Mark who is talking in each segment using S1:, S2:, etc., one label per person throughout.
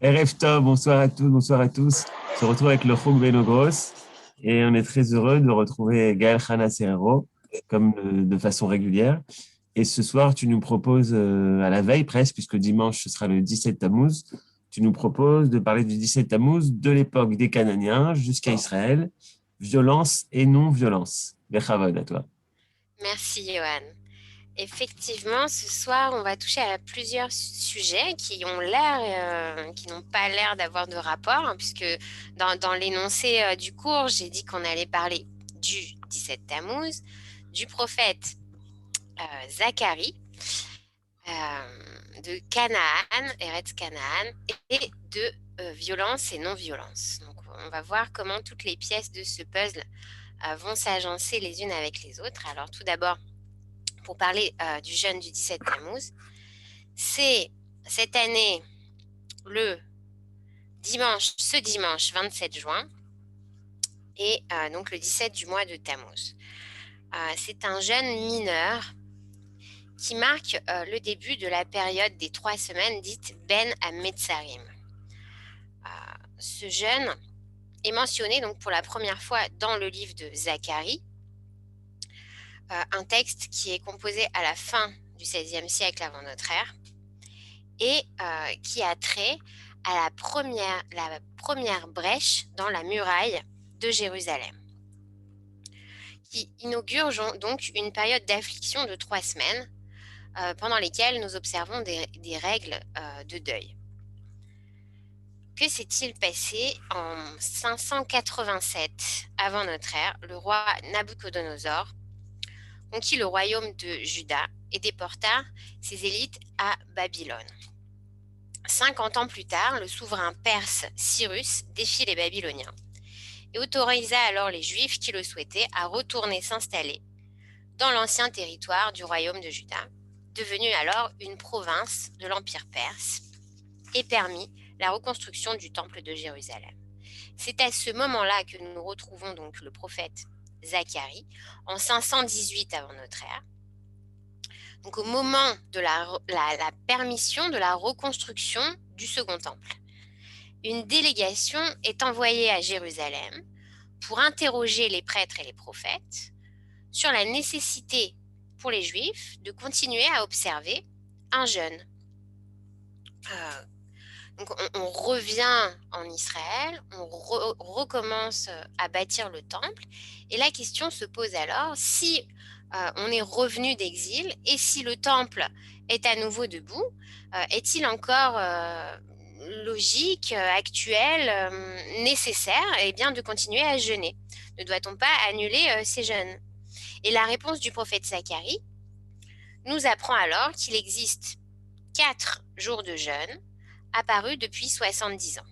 S1: Erev Tov, bonsoir à tous, bonsoir à tous. On se retrouve avec le Chok Benogros et on est très heureux de retrouver Gaël Hana Serrero comme de façon régulière. Et ce soir, tu nous proposes, à la veille presque, puisque dimanche ce sera le 17 Tammuz, tu nous proposes de parler du 17 Tammuz de l'époque des Cananéens jusqu'à Israël, violence et non-violence. Bechavod à toi.
S2: Merci, Johan. Effectivement, ce soir, on va toucher à plusieurs sujets qui n'ont pas l'air d'avoir de rapport, hein, puisque dans l'énoncé du cours, j'ai dit qu'on allait parler du 17 Tammuz, du prophète Zacharie, de Canaan, Eretz Canaan, et de violence et non-violence. Donc, on va voir comment toutes les pièces de ce puzzle vont s'agencer les unes avec les autres. Alors, tout d'abord, pour parler du jeûne du 17 Tammuz, c'est cette année ce dimanche 27 juin, et donc le 17 du mois de Tammuz. C'est un jeûne mineur qui marque le début de la période des 3 semaines dite Ben Hametzarim. Ce jeûne est mentionné donc pour la première fois dans le livre de Zacharie, un texte qui est composé à la fin du XVIe siècle avant notre ère et qui a trait à la première brèche dans la muraille de Jérusalem, qui inaugure donc une période d'affliction de 3 semaines pendant lesquelles nous observons des règles de deuil. Que s'est-il passé en 587 avant notre ère? Le roi Nabuchodonosor conquit le royaume de Juda et déporta ses élites à Babylone. 50 ans plus tard, le souverain perse Cyrus défie les Babyloniens et autorisa alors les Juifs qui le souhaitaient à retourner s'installer dans l'ancien territoire du royaume de Juda, devenu alors une province de l'Empire perse, et permit la reconstruction du temple de Jérusalem. C'est à ce moment-là que nous retrouvons donc le prophète Zacharie en 518 avant notre ère. Donc au moment de la permission de la reconstruction du second temple. Une délégation est envoyée à Jérusalem pour interroger les prêtres et les prophètes sur la nécessité pour les Juifs de continuer à observer un jeûne. Donc on revient en Israël, on recommence à bâtir le temple, et la question se pose alors si on est revenu d'exil et si le temple est à nouveau debout, est-il encore logique, actuel, nécessaire bien de continuer à jeûner? Ne doit-on pas annuler ces jeûnes? Et la réponse du prophète Zacharie nous apprend alors qu'il existe 4 jours de jeûne apparus depuis 70 ans.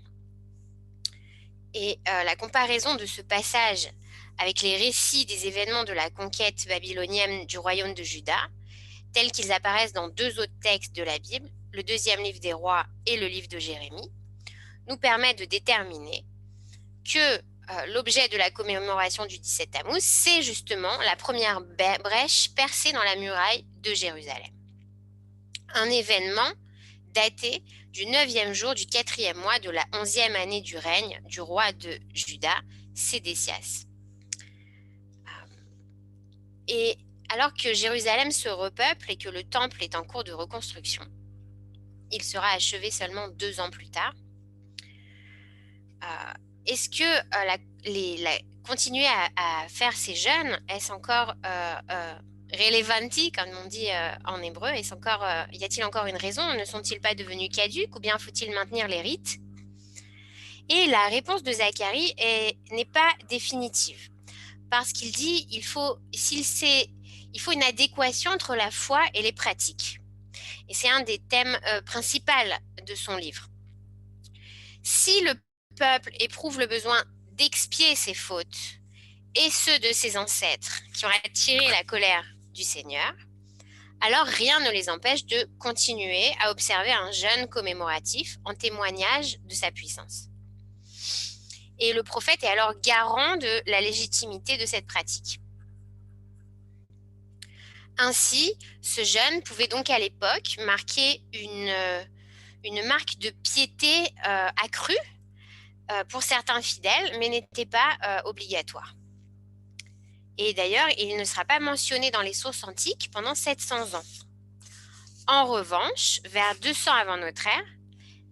S2: Et la comparaison de ce passage avec les récits des événements de la conquête babylonienne du royaume de Juda, tels qu'ils apparaissent dans 2 autres textes de la Bible, le 2e livre des rois et le livre de Jérémie, nous permet de déterminer que l'objet de la commémoration du 17 Tammuz, c'est justement la première brèche percée dans la muraille de Jérusalem. Un événement daté du 9e jour du 4e mois de la 11e année du règne du roi de Juda, Sédécias. Et alors que Jérusalem se repeuple et que le temple est en cours de reconstruction, il sera achevé seulement 2 ans plus tard. Est-ce que continuer à faire ces jeûnes, est-ce encore relevanti, comme on dit en hébreu, y a-t-il encore une raison? Ne sont-ils pas devenus caducs ou bien faut-il maintenir les rites? Et la réponse de Zacharie n'est pas définitive, parce qu'il dit il faut une adéquation entre la foi et les pratiques. Et c'est un des thèmes principaux de son livre. Si le peuple éprouve le besoin d'expier ses fautes et ceux de ses ancêtres qui ont attiré la colère du Seigneur, alors rien ne les empêche de continuer à observer un jeûne commémoratif en témoignage de sa puissance. Et le prophète est alors garant de la légitimité de cette pratique. Ainsi, ce jeûne pouvait donc à l'époque marquer une marque de piété accrue pour certains fidèles, mais n'était pas obligatoire. Et d'ailleurs, il ne sera pas mentionné dans les sources antiques pendant 700 ans. En revanche, vers 200 avant notre ère,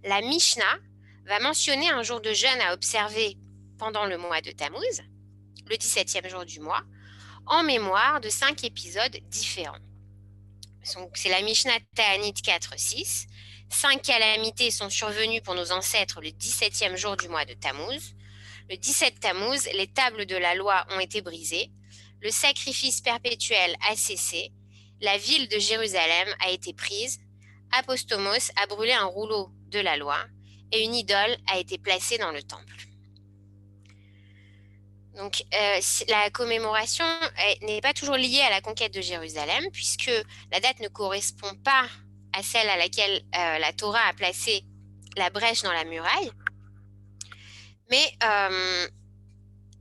S2: la Mishnah va mentionner un jour de jeûne à observer pendant le mois de Tammuz, le 17e jour du mois, en mémoire de 5 épisodes différents. Donc, c'est la Mishnah Ta'anit 4.6. 5 calamités sont survenues pour nos ancêtres le 17e jour du mois de Tammuz. Le 17 Tammuz, les tables de la loi ont été brisées, le sacrifice perpétuel a cessé, la ville de Jérusalem a été prise, Apostomos a brûlé un rouleau de la loi et une idole a été placée dans le temple. Donc, la commémoration n'est pas toujours liée à la conquête de Jérusalem, puisque la date ne correspond pas à celle à laquelle la Torah a placé la brèche dans la muraille. Mais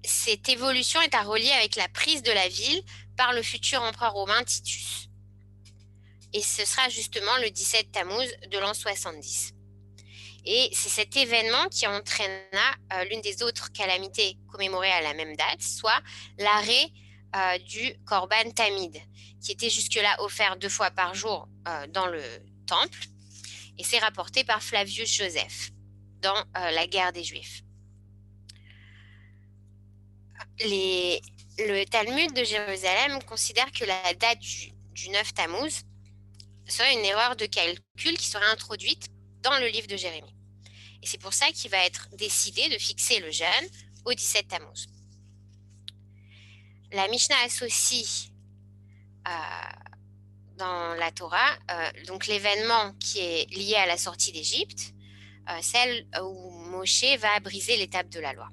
S2: cette évolution est à relier avec la prise de la ville par le futur empereur romain Titus. Et ce sera justement le 17 Tammuz de l'an 70. Et c'est cet événement qui entraîna l'une des autres calamités commémorées à la même date, soit l'arrêt du Korban Tamid, qui était jusque-là offert 2 fois par jour dans le temple. Et c'est rapporté par Flavius Joseph dans la guerre des Juifs. Le Talmud de Jérusalem considère que la date du 9 Tammuz serait une erreur de calcul qui serait introduite dans le livre de Jérémie. Et c'est pour ça qu'il va être décidé de fixer le jeûne au 17 Tammuz. La Mishnah associe dans la Torah donc l'événement qui est lié à la sortie d'Égypte, celle où Moshe va briser les tables de la loi.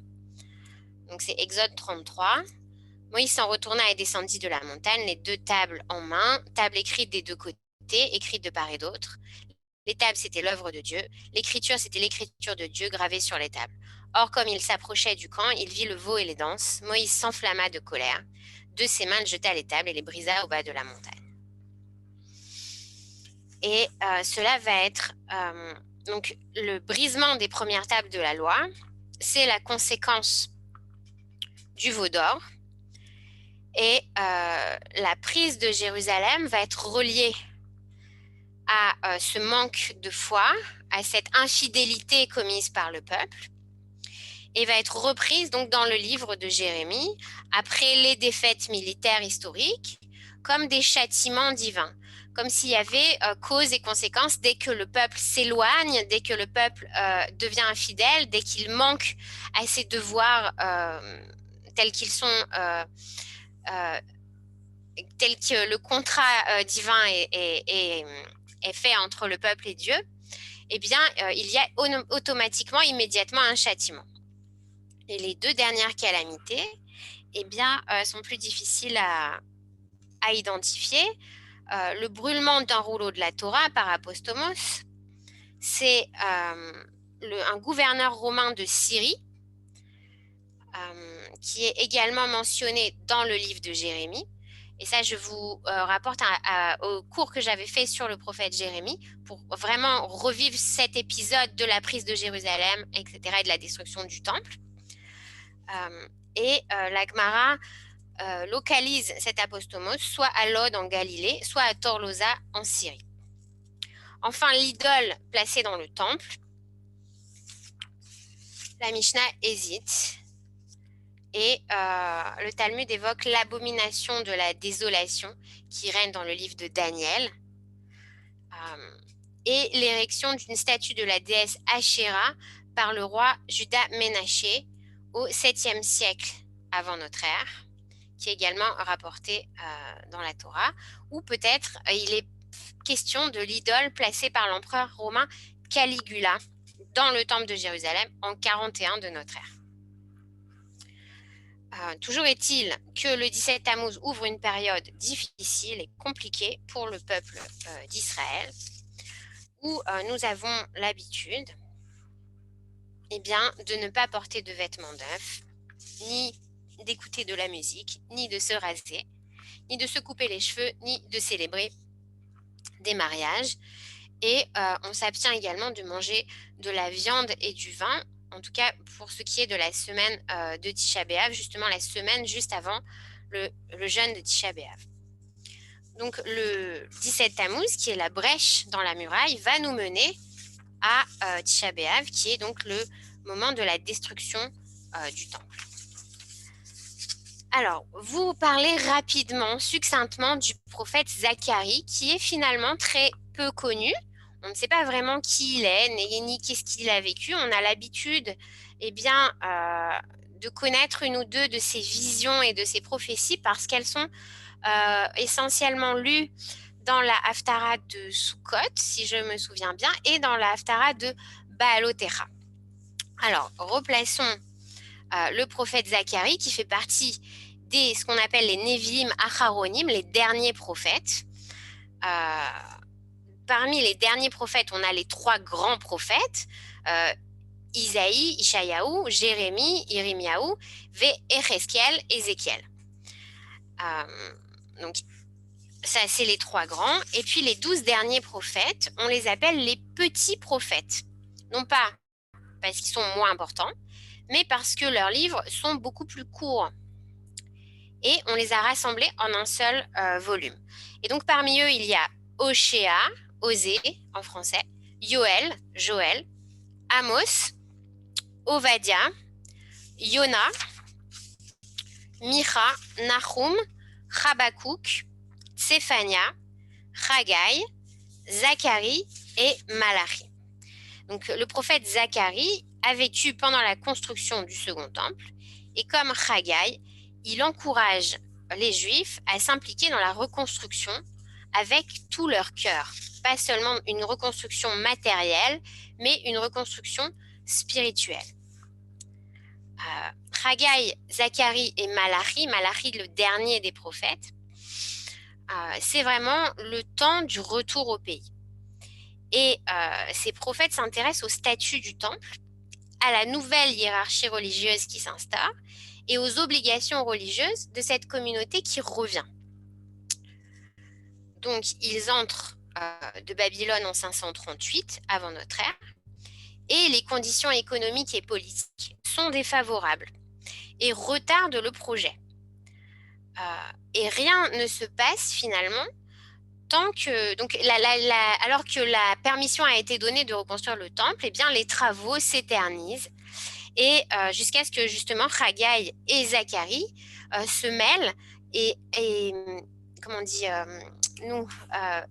S2: Donc c'est Exode 33. Moïse s'en retourna et descendit de la montagne, les 2 tables en main, tables écrites des 2 côtés, écrites de part et d'autre. Les tables, c'était l'œuvre de Dieu. L'écriture, c'était l'écriture de Dieu gravée sur les tables. Or, comme il s'approchait du camp, il vit le veau et les danses. Moïse s'enflamma de colère. De ses mains, il jeta les tables et les brisa au bas de la montagne. Et cela va être... donc, le brisement des premières tables de la loi, c'est la conséquence du veau d'or. Et la prise de Jérusalem va être reliée à ce manque de foi, à cette infidélité commise par le peuple, et va être reprise donc dans le livre de Jérémie, après les défaites militaires historiques, comme des châtiments divins, comme s'il y avait cause et conséquence dès que le peuple s'éloigne, dès que le peuple devient infidèle, dès qu'il manque à ses devoirs tels qu'ils sont, tel que le contrat divin est fait entre le peuple et Dieu, eh bien, il y a automatiquement, immédiatement un châtiment. Et les 2 dernières calamités, eh bien, sont plus difficiles à identifier. Le brûlement d'un rouleau de la Torah par Apostomos, c'est un gouverneur romain de Syrie, qui est également mentionné dans le livre de Jérémie. Et ça, je vous rapporte au cours que j'avais fait sur le prophète Jérémie pour vraiment revivre cet épisode de la prise de Jérusalem, etc., et de la destruction du temple. La Gemara localise cet apostomos soit à Lod en Galilée, soit à Torlosa en Syrie. Enfin, l'idole placée dans le temple, la Mishnah hésite. Et le Talmud évoque l'abomination de la désolation qui règne dans le livre de Daniel et l'érection d'une statue de la déesse Ashéra par le roi Juda Ménaché au 7e siècle avant notre ère, qui est également rapporté dans la Torah, ou peut-être il est question de l'idole placée par l'empereur romain Caligula dans le temple de Jérusalem en 41 de notre ère. Toujours est-il que le 17 Tammuz ouvre une période difficile et compliquée pour le peuple d'Israël, où nous avons l'habitude de ne pas porter de vêtements neufs, ni d'écouter de la musique, ni de se raser, ni de se couper les cheveux, ni de célébrer des mariages. Et on s'abstient également de manger de la viande et du vin, en tout cas pour ce qui est de la semaine de Tisha B'Av, justement la semaine juste avant le jeûne de Tisha B'Av. Donc le 17 Tammuz, qui est la brèche dans la muraille, va nous mener à Tisha B'Av, qui est donc le moment de la destruction du temple. Alors, vous parlez rapidement, succinctement du prophète Zacharie, qui est finalement très peu connu. On ne sait pas vraiment qui il est, ni qu'est-ce qu'il a vécu. On a l'habitude de connaître une ou deux de ses visions et de ses prophéties parce qu'elles sont essentiellement lues dans la Haftara de Sukkot, si je me souviens bien, et dans la Haftara de Baalotecha. Alors, replaçons le prophète Zacharie, qui fait partie ce qu'on appelle les Nevi'im Acharonim, les derniers prophètes. Parmi les derniers prophètes, on a les 3 grands prophètes, Isaïe, Ishayahu, Jérémie, Irimiyahu, Ézéchiel, Ézéchiel. Donc, ça, c'est les 3 grands. Et puis, les 12 derniers prophètes, on les appelle les petits prophètes. Non pas parce qu'ils sont moins importants, mais parce que leurs livres sont beaucoup plus courts. Et on les a rassemblés en un seul volume. Et donc, parmi eux, il y a Oshéa, Osée en français, Yoël, Joël, Amos, Ovadia, Yona, Micha, Nahum, Chabakouk, Tséphania, Haggai, Zacharie et Malachi. Donc, le prophète Zacharie a vécu pendant la construction du second temple, et comme Haggai, il encourage les Juifs à s'impliquer dans la reconstruction avec tout leur cœur. Pas seulement une reconstruction matérielle, mais une reconstruction spirituelle. Haggai, Zacharie et Malachi, le dernier des prophètes, c'est vraiment le temps du retour au pays. Et ces prophètes s'intéressent au statut du temple, à la nouvelle hiérarchie religieuse qui s'instaure et aux obligations religieuses de cette communauté qui revient. Donc, ils entrent de Babylone en 538 avant notre ère, et les conditions économiques et politiques sont défavorables et retardent le projet. Et rien ne se passe finalement tant que, donc, alors que la permission a été donnée de reconstruire le temple, eh bien, les travaux s'éternisent, et jusqu'à ce que justement Haggai et Zacharie se mêlent et comment on dit,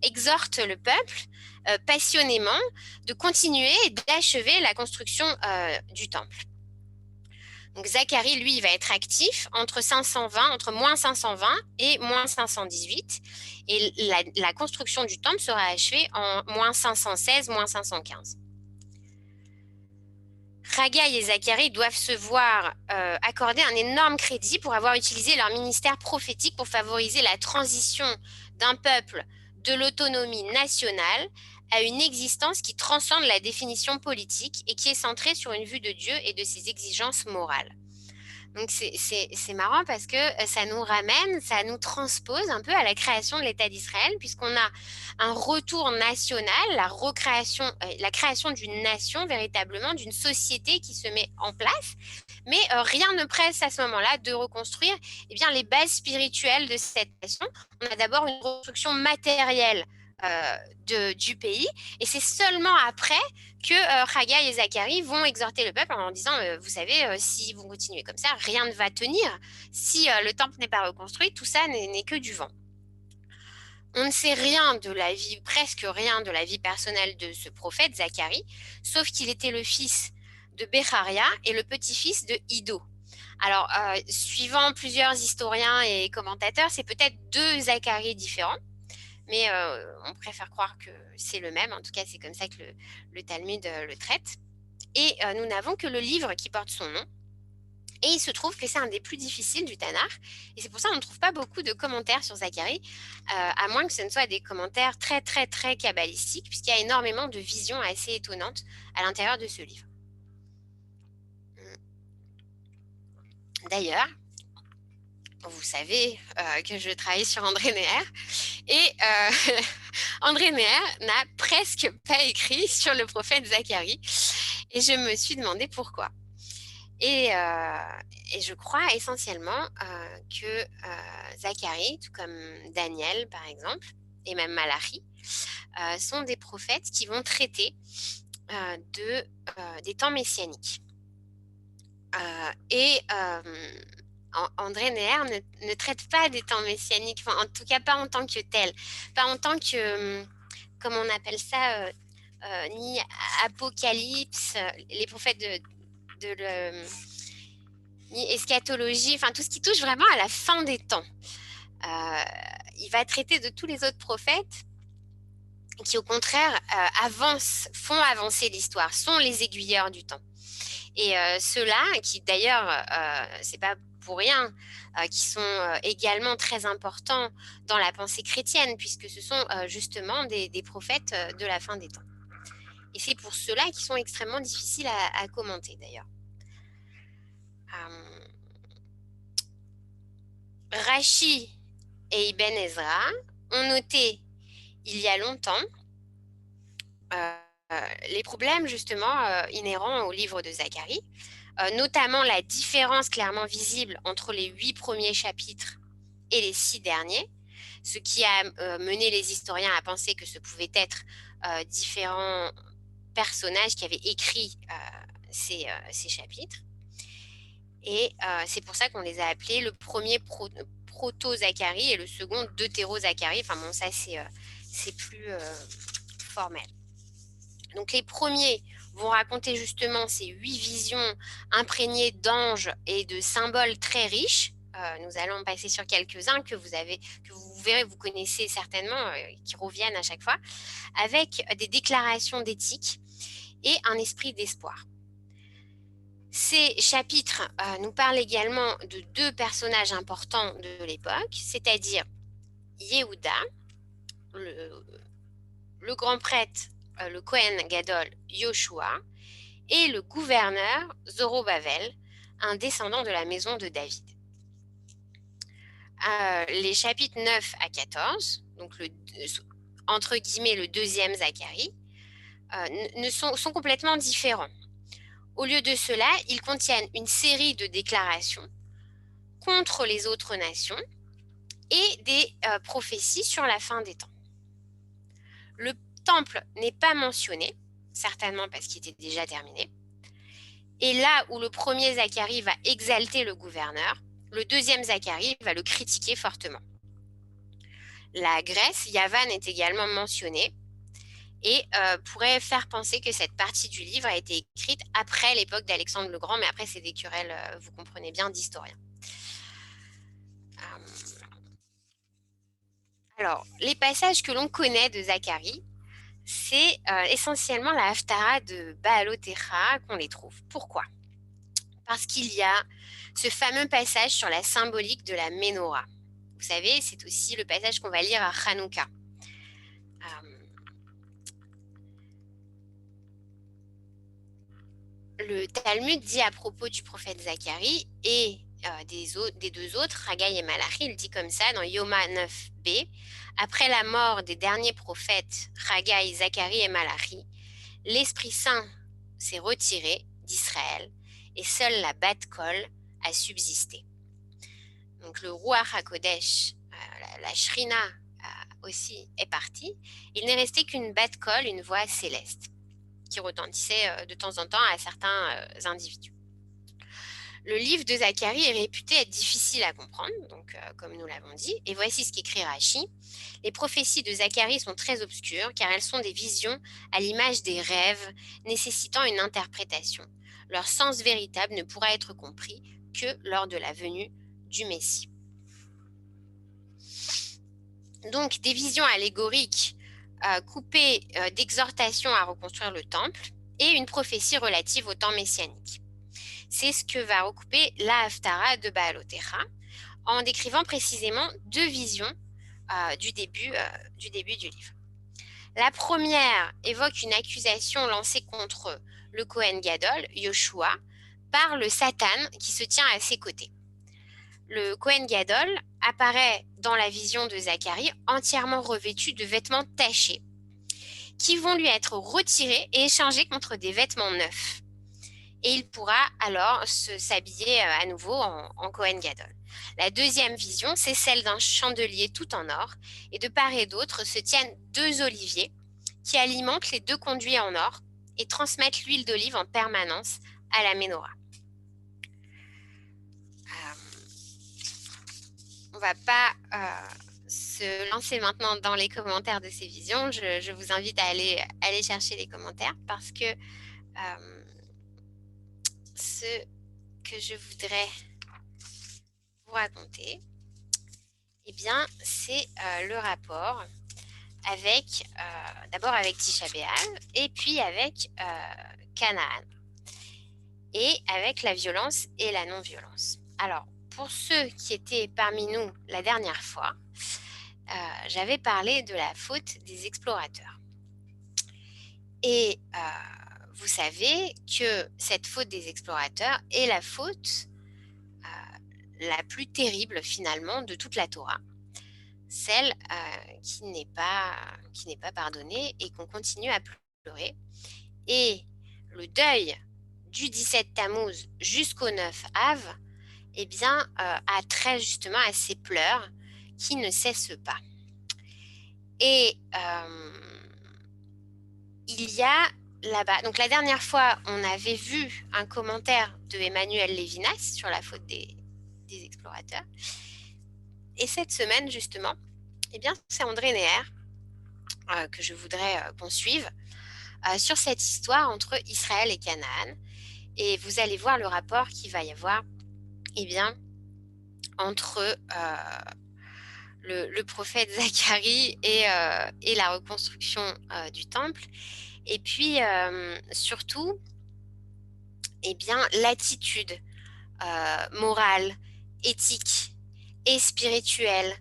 S2: exhortent le peuple passionnément de continuer et d'achever la construction du temple. Donc Zacharie, lui, il va être actif entre moins 520 et moins 518, et la construction du temple sera achevée en moins 516, moins 515. Haggai et Zacharie doivent se voir accorder un énorme crédit pour avoir utilisé leur ministère prophétique pour favoriser la transition d'un peuple de l'autonomie nationale à une existence qui transcende la définition politique et qui est centrée sur une vue de Dieu et de ses exigences morales. Donc c'est marrant parce que ça nous transpose un peu à la création de l'État d'Israël, puisqu'on a un retour national, la création d'une nation, véritablement d'une société qui se met en place, mais rien ne presse à ce moment-là de reconstruire les bases spirituelles de cette nation. On a d'abord une reconstruction matérielle du pays, et c'est seulement après que Haggai et Zacharie vont exhorter le peuple en leur disant vous savez, si vous continuez comme ça, rien ne va tenir. Si le temple n'est pas reconstruit, tout ça n'est que du vent. On ne sait rien de la vie, presque rien de la vie personnelle de ce prophète Zacharie, sauf qu'il était le fils de Becharia et le petit-fils de Iddo. Alors, suivant plusieurs historiens et commentateurs, c'est peut-être 2 Zacharie différents, mais on préfère croire que c'est le même. En tout cas, c'est comme ça que le Talmud le traite. Et nous n'avons que le livre qui porte son nom. Et il se trouve que c'est un des plus difficiles du Tanakh. Et c'est pour ça qu'on ne trouve pas beaucoup de commentaires sur Zacharie, à moins que ce ne soit des commentaires très, très, très kabbalistiques, puisqu'il y a énormément de visions assez étonnantes à l'intérieur de ce livre. D'ailleurs, vous savez que je travaille sur André Neher. Et André Neher n'a presque pas écrit sur le prophète Zacharie. Et je me suis demandé pourquoi. Et je crois essentiellement que Zacharie, tout comme Daniel par exemple, et même Malachi, sont des prophètes qui vont traiter des temps messianiques. André Neher ne traite pas des temps messianiques, enfin, en tout cas pas en tant que tel, pas en tant que, comment on appelle ça, ni apocalypse, les prophètes ni eschatologie, enfin tout ce qui touche vraiment à la fin des temps. Il va traiter de tous les autres prophètes qui au contraire font avancer l'histoire, sont les aiguilleurs du temps. Et ceux-là, qui d'ailleurs, c'est pas pour rien, qui sont également très importants dans la pensée chrétienne, puisque ce sont justement des prophètes de la fin des temps. Et c'est pour ceux-là qui sont extrêmement difficiles à commenter d'ailleurs. Rashi et Ibn Ezra ont noté il y a longtemps les problèmes justement inhérents au livre de Zacharie, notamment la différence clairement visible entre les 8 premiers chapitres et les 6 derniers, ce qui a mené les historiens à penser que ce pouvaient être différents personnages qui avaient écrit ces chapitres. Et c'est pour ça qu'on les a appelés le premier proto-Zacharie et le second deutéro-Zacharie. Enfin bon, ça c'est plus formel. Donc les premiers vont raconter justement ces 8 visions imprégnées d'anges et de symboles très riches. Nous allons passer sur quelques-uns que vous verrez, vous connaissez certainement, qui reviennent à chaque fois, avec des déclarations d'éthique et un esprit d'espoir. Ces chapitres nous parlent également de 2 personnages importants de l'époque, c'est-à-dire Yehuda, le grand prêtre, le Kohen Gadol Yoshua, et le gouverneur Zorobabel, un descendant de la maison de David. Les chapitres 9 à 14, donc entre guillemets le deuxième Zacharie, sont complètement différents. Au lieu de cela, ils contiennent une série de déclarations contre les autres nations et des prophéties sur la fin des temps. Le temple n'est pas mentionné, certainement parce qu'il était déjà terminé. Et là où le premier Zacharie va exalter le gouverneur, le deuxième Zacharie va le critiquer fortement. La Grèce, Yavan, est également mentionnée et pourrait faire penser que cette partie du livre a été écrite après l'époque d'Alexandre le Grand, mais après c'est des querelles, vous comprenez bien, d'historiens. Alors, les passages que l'on connaît de Zacharie, c'est essentiellement la Haftara de Baalotecha qu'on les trouve. Pourquoi ? Parce qu'il y a ce fameux passage sur la symbolique de la Ménorah. Vous savez, c'est aussi le passage qu'on va lire à Hanouka. Le Talmud dit à propos du prophète Zacharie et des 2 autres, Haggai et Malachi, il dit comme ça dans Yoma 9b, après la mort des derniers prophètes, Haggai, Zacharie et Malachi, l'Esprit Saint s'est retiré d'Israël et seule la Bat Kol a subsisté. Donc le Ruach HaKodesh, la Shrina aussi est partie. Il n'est resté qu'une Bat Kol, une voix céleste, qui retentissait de temps en temps à certains individus. Le livre de Zacharie est réputé être difficile à comprendre, donc comme nous l'avons dit, et voici ce qu'écrit Rashi. Les prophéties de Zacharie sont très obscures car elles sont des visions à l'image des rêves nécessitant une interprétation. Leur sens véritable ne pourra être compris que lors de la venue du Messie. Donc des visions allégoriques coupées d'exhortations à reconstruire le temple et une prophétie relative au temps messianique. C'est ce que va recouper la Haftara de Baalotecha en décrivant précisément 2 visions du début du livre. La première évoque une accusation lancée contre le Kohen Gadol, Yoshua, par le Satan qui se tient à ses côtés. le Kohen Gadol apparaît dans la vision de Zacharie entièrement revêtu de vêtements tachés qui vont lui être retirés et échangés contre des vêtements neufs. Et il pourra alors s'habiller à nouveau en Kohen Gadol. La deuxième vision, c'est celle d'un chandelier tout en or, et de part et d'autre se tiennent deux oliviers qui alimentent les deux conduits en or et transmettent l'huile d'olive en permanence à la menorah. On ne va pas se lancer maintenant dans les commentaires de ces visions. Je vous invite à aller chercher les commentaires parce que ce que je voudrais vous raconter, eh bien, c'est le rapport avec, d'abord avec Tisha B'Av et puis avec Canaan et avec la violence et la non-violence. Alors, pour ceux qui étaient parmi nous la dernière fois, j'avais parlé de la faute des explorateurs. Et vous savez que cette faute des explorateurs est la faute la plus terrible finalement de toute la Torah, celle qui n'est pas pardonnée et qu'on continue à pleurer. Et le deuil du 17 Tammuz jusqu'au 9 Av, eh bien, a trait justement à ces pleurs qui ne cessent pas. Et il y a là-bas, donc la dernière fois, on avait vu un commentaire de Emmanuel Lévinas sur la faute des explorateurs. Et cette semaine, justement, eh bien, c'est André Neher que je voudrais qu'on suive sur cette histoire entre Israël et Canaan. Et vous allez voir le rapport qu'il va y avoir eh bien, entre le prophète Zacharie et la reconstruction du temple. Et puis, surtout, eh bien, l'attitude morale, éthique et spirituelle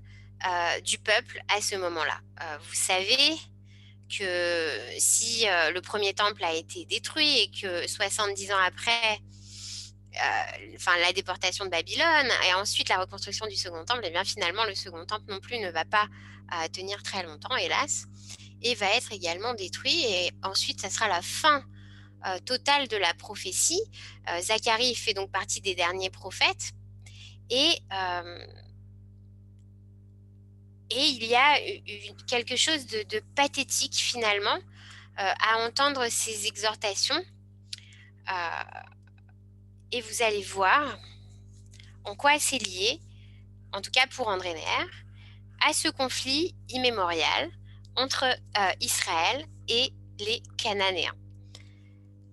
S2: du peuple à ce moment-là. Vous savez que si le premier temple a été détruit et que 70 ans après, la déportation de Babylone et ensuite la reconstruction du second temple, eh bien finalement le second temple non plus ne va pas tenir très longtemps, hélas, et va être également détruit. Et ensuite, ça sera la fin totale de la prophétie. Zacharie fait donc partie des derniers prophètes. Et il y a quelque chose de pathétique finalement à entendre ces exhortations. Et vous allez voir en quoi c'est lié, en tout cas pour André Neher, à ce conflit immémorial entre Israël et les Cananéens.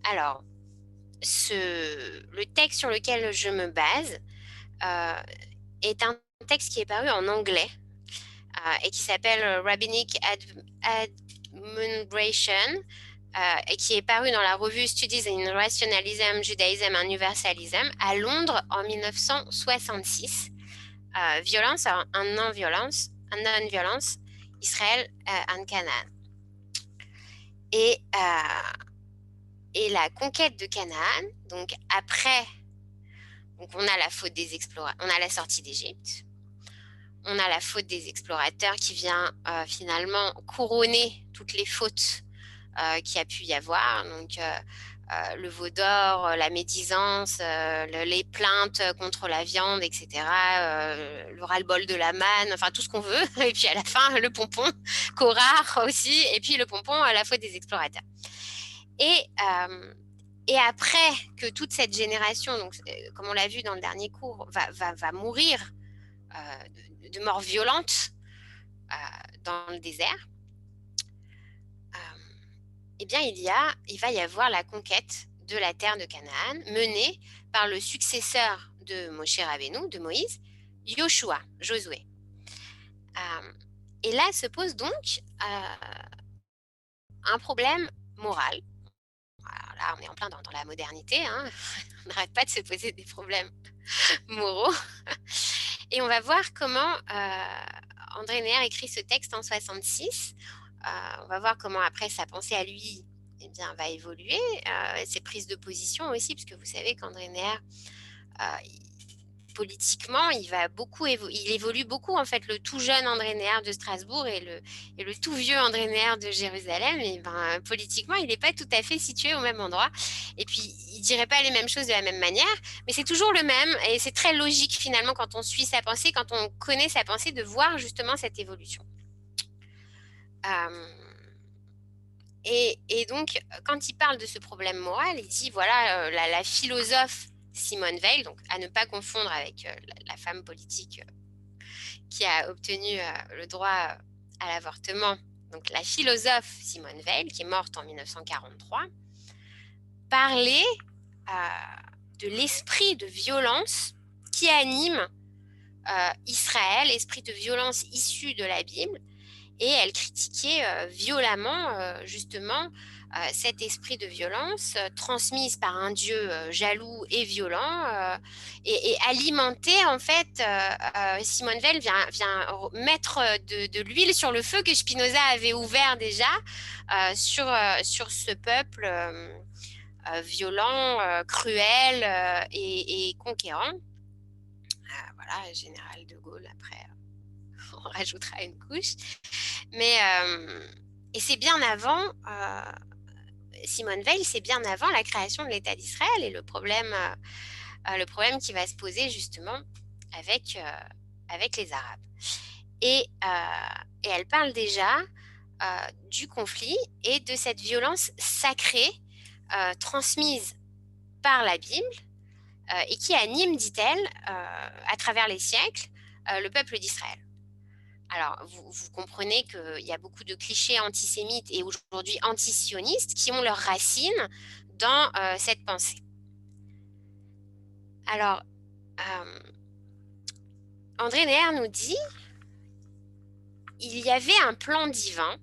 S2: Alors, le texte sur lequel je me base est un texte qui est paru en anglais et qui s'appelle Rabbinic Admonibration et qui est paru dans la revue Studies in Rationalism, Judaism and Universalism à Londres en 1966. Violence and non-violence, Israël and Canaan. Et la conquête de Canaan, donc après, donc on a la faute des explorateurs, on a la sortie d'Égypte, on a la faute des explorateurs qui vient finalement couronner toutes les fautes qu'il y a pu y avoir, donc le veau d'or, la médisance, les plaintes contre la viande, etc., le ras-le-bol de la manne, enfin tout ce qu'on veut, et puis à la fin le pompon, Korah aussi, et puis le pompon à la faute des explorateurs. Et après que toute cette génération, donc, comme on l'a vu dans le dernier cours, va mourir de mort violente dans le désert, eh bien, il va y avoir la conquête de la terre de Canaan menée par le successeur de Moshe Rabbeinu, de Moïse, Josué. Et là se pose donc un problème moral. Alors là, on est en plein dans la modernité, hein. On n'arrête pas de se poser des problèmes moraux. Et on va voir comment André Neher écrit ce texte en 66. On va voir comment après sa pensée à lui va évoluer, ses prises de position aussi, puisque vous savez qu'André Neher politiquement, il évolue beaucoup, en fait, le tout jeune André Neher de Strasbourg et le tout vieux André Neher de Jérusalem. Et ben, politiquement, il n'est pas tout à fait situé au même endroit. Et puis, il ne dirait pas les mêmes choses de la même manière, mais c'est toujours le même. Et c'est très logique, finalement, quand on suit sa pensée, quand on connaît sa pensée, de voir justement cette évolution. Et donc, quand il parle de ce problème moral, il dit, voilà, la philosophe Simone Veil, donc à ne pas confondre avec la femme politique qui a obtenu le droit à l'avortement, donc la philosophe Simone Veil, qui est morte en 1943, parlait de l'esprit de violence qui anime Israël, esprit de violence issu de la Bible, et elle critiquait violemment justement cet esprit de violence transmise par un Dieu jaloux et violent et alimenté, en fait, Simone Veil vient mettre de l'huile sur le feu que Spinoza avait ouvert déjà sur ce peuple violent, cruel et conquérant. Voilà, général de Gaulle, après, on rajoutera une couche. Mais, et c'est bien avant, Simone Veil, c'est bien avant la création de l'État d'Israël et le problème qui va se poser justement avec les Arabes. Et elle parle déjà du conflit et de cette violence sacrée transmise par la Bible et qui anime, dit-elle, à travers les siècles, le peuple d'Israël. Alors, vous comprenez qu'il y a beaucoup de clichés antisémites et aujourd'hui antisionistes qui ont leurs racines dans cette pensée. Alors, André Neher nous dit il y avait un plan divin.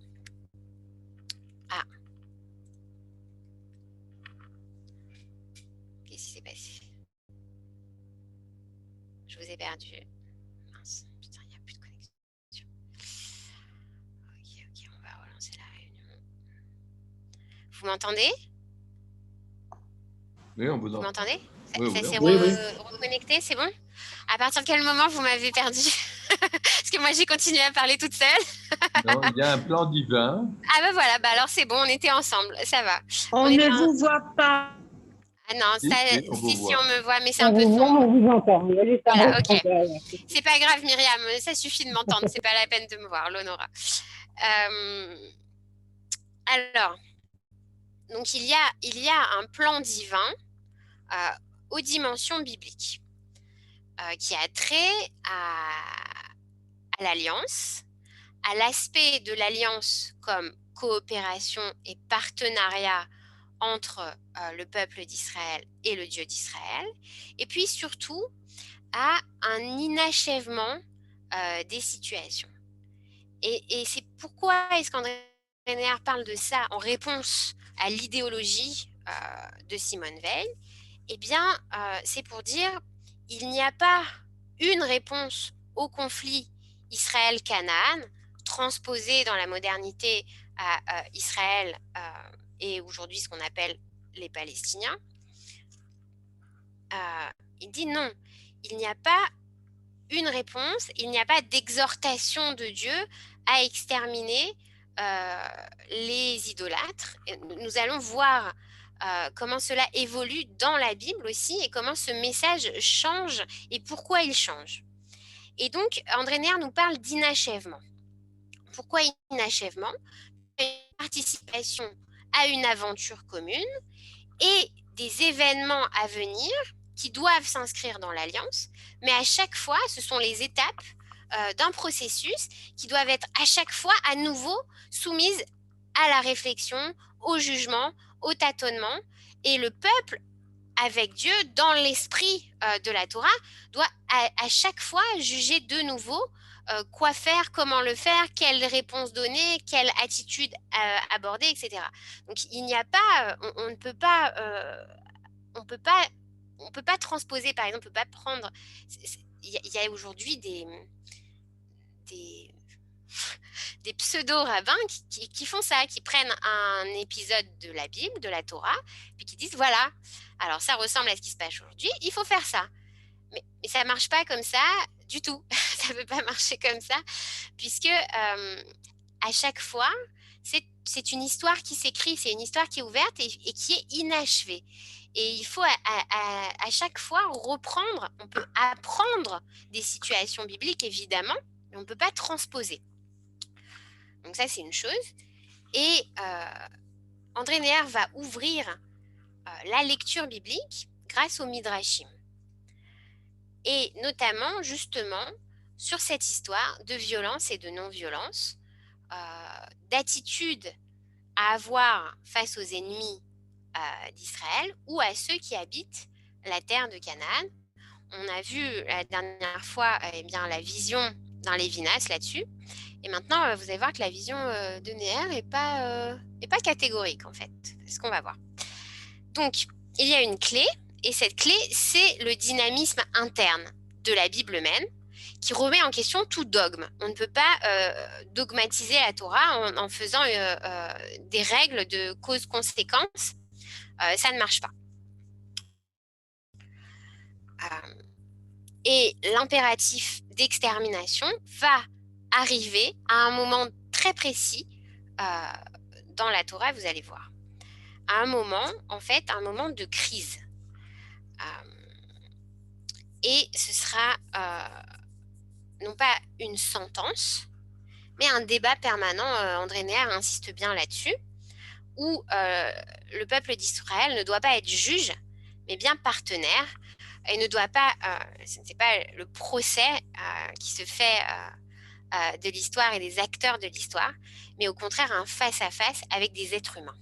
S2: Ah. Qu'est-ce qui s'est passé? Je vous ai perdu. Mince, putain, il n'y a plus de connexion. Ok, on va relancer la réunion. Vous m'entendez?
S3: Oui, on vous
S2: entend. Vous m'entendez?
S3: Oui,
S2: ça s'est reconnecté, c'est bon? À partir de quel moment vous m'avez perdu? Parce que moi, j'ai continué à parler toute seule.
S3: Non, il y a un plan divin.
S2: Ah ben voilà, alors c'est bon, on était ensemble, ça va.
S4: On ne vous voit pas.
S2: Ah non,
S3: si, on
S2: me voit, mais c'est un peu sombre.
S4: On vous entend.
S2: Voilà, ok. C'est pas grave, Myriam, ça suffit de m'entendre, c'est pas la peine de me voir, l'Honora. Alors, donc il y a un plan divin aux dimensions bibliques qui a trait à l'alliance, à l'aspect de l'alliance comme coopération et partenariat entre le peuple d'Israël et le Dieu d'Israël, et puis surtout à un inachèvement des situations. Et c'est pourquoi est-ce qu'André Neher parle de ça en réponse à l'idéologie de Simone Veil? Eh bien, c'est pour dire il n'y a pas une réponse au conflit Israël-Canaan transposé dans la modernité à Israël et aujourd'hui ce qu'on appelle les Palestiniens. Il dit non, il n'y a pas une réponse, il n'y a pas d'exhortation de Dieu à exterminer les idolâtres. Nous allons voir comment cela évolue dans la Bible aussi et comment ce message change et pourquoi il change. Et donc, André Neher nous parle d'inachèvement. Pourquoi inachèvement? Une participation à une aventure commune et des événements à venir qui doivent s'inscrire dans l'alliance, mais à chaque fois, ce sont les étapes d'un processus qui doivent être à chaque fois à nouveau soumises à la réflexion, au jugement, au tâtonnement, et le peuple avec Dieu, dans l'esprit de la Torah, doit à chaque fois juger de nouveau quoi faire, comment le faire, quelle réponse donner, quelle attitude aborder, etc. Donc il n'y a pas, on ne peut pas, on peut pas transposer, par exemple, on ne peut pas prendre. Il y a aujourd'hui des pseudo-rabbins qui font ça, qui prennent un épisode de la Bible, de la Torah, puis qui disent voilà, alors ça ressemble à ce qui se passe aujourd'hui, il faut faire ça. Mais ça ne marche pas comme ça du tout. Ça ne peut pas marcher comme ça, puisque à chaque fois, c'est une histoire qui s'écrit, c'est une histoire qui est ouverte et qui est inachevée. Et il faut à chaque fois reprendre, on peut apprendre des situations bibliques, évidemment, mais on ne peut pas transposer. Donc ça, c'est une chose. Et André Neher va ouvrir la lecture biblique grâce au Midrashim. Et notamment, justement, sur cette histoire de violence et de non-violence, d'attitude à avoir face aux ennemis d'Israël ou à ceux qui habitent la terre de Canaan. On a vu la dernière fois bien, la vision dans Lévinas là-dessus. Et maintenant, vous allez voir que la vision de Neher n'est pas catégorique, en fait. C'est ce qu'on va voir. Donc, il y a une clé, et cette clé, c'est le dynamisme interne de la Bible même, qui remet en question tout dogme. On ne peut pas dogmatiser la Torah en faisant des règles de cause-conséquence. Ça ne marche pas. Et l'impératif d'extermination va arriver à un moment très précis dans la Torah, vous allez voir. À un moment, en fait, un moment de crise. Et ce sera non pas une sentence, mais un débat permanent, André Neher insiste bien là-dessus, où le peuple d'Israël ne doit pas être juge, mais bien partenaire, et ne doit pas, ce n'est pas le procès qui se fait de l'histoire et des acteurs de l'histoire, mais au contraire un face-à-face avec des êtres humains.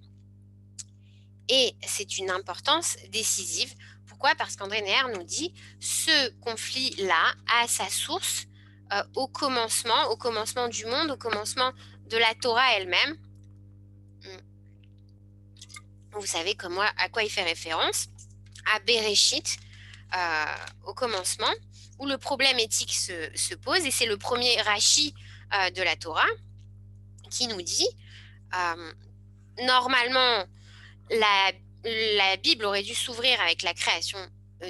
S2: Et c'est une importance décisive. Pourquoi ? Parce qu'André Neher nous dit ce conflit-là a sa source au commencement du monde, au commencement de la Torah elle-même. Vous savez à quoi il fait référence, à Bereshit, au commencement, où le problème éthique se pose, et c'est le premier Rashi de la Torah qui nous dit normalement la Bible aurait dû s'ouvrir avec la création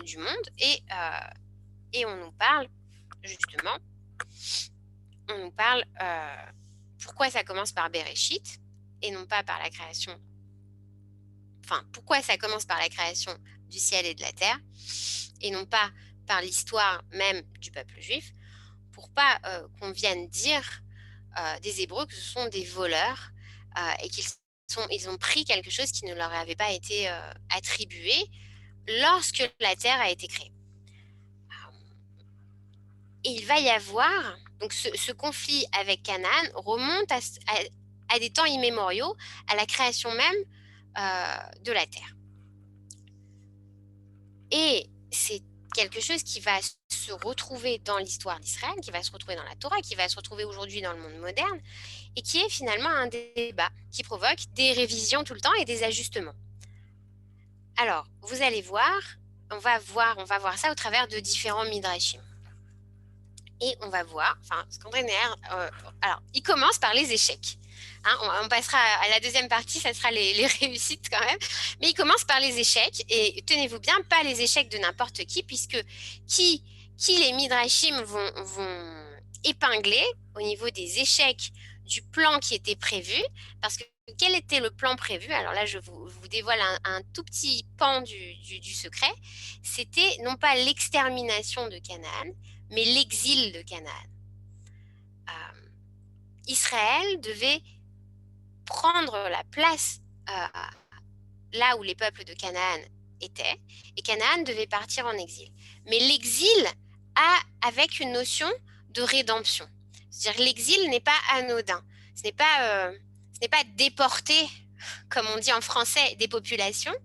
S2: du monde, et on nous parle justement, pourquoi ça commence par Bereshit et non pas par la création. Enfin, pourquoi ça commence par la création du ciel et de la terre et non pas par l'histoire même du peuple juif, pour pas qu'on vienne dire des Hébreux que ce sont des voleurs et qu'ils ont pris quelque chose qui ne leur avait pas été attribué lorsque la terre a été créée. Et il va y avoir, donc ce conflit avec Canaan remonte à des temps immémoriaux, à la création même de la terre. Et c'est quelque chose qui va se retrouver dans l'histoire d'Israël, qui va se retrouver dans la Torah, qui va se retrouver aujourd'hui dans le monde moderne, et qui est finalement un débat qui provoque des révisions tout le temps et des ajustements. Alors, vous allez voir, on va voir ça au travers de différents midrashim. Et on va voir, ce qu'André Neher, alors, il commence par les échecs. Hein, on passera à la deuxième partie, ça sera les réussites quand même. Mais il commence par les échecs. Et tenez-vous bien, pas les échecs de n'importe qui, puisque qui les midrashim vont épingler au niveau des échecs du plan qui était prévu. Parce que quel était le plan prévu? Alors là, je vous dévoile un tout petit pan du secret. C'était non pas l'extermination de Canaan, mais l'exil de Canaan. Israël devait prendre la place là où les peuples de Canaan étaient, et Canaan devait partir en exil. Mais l'exil avec une notion de rédemption. C'est-à-dire l'exil n'est pas anodin. Ce n'est pas déporter, comme on dit en français, des populations,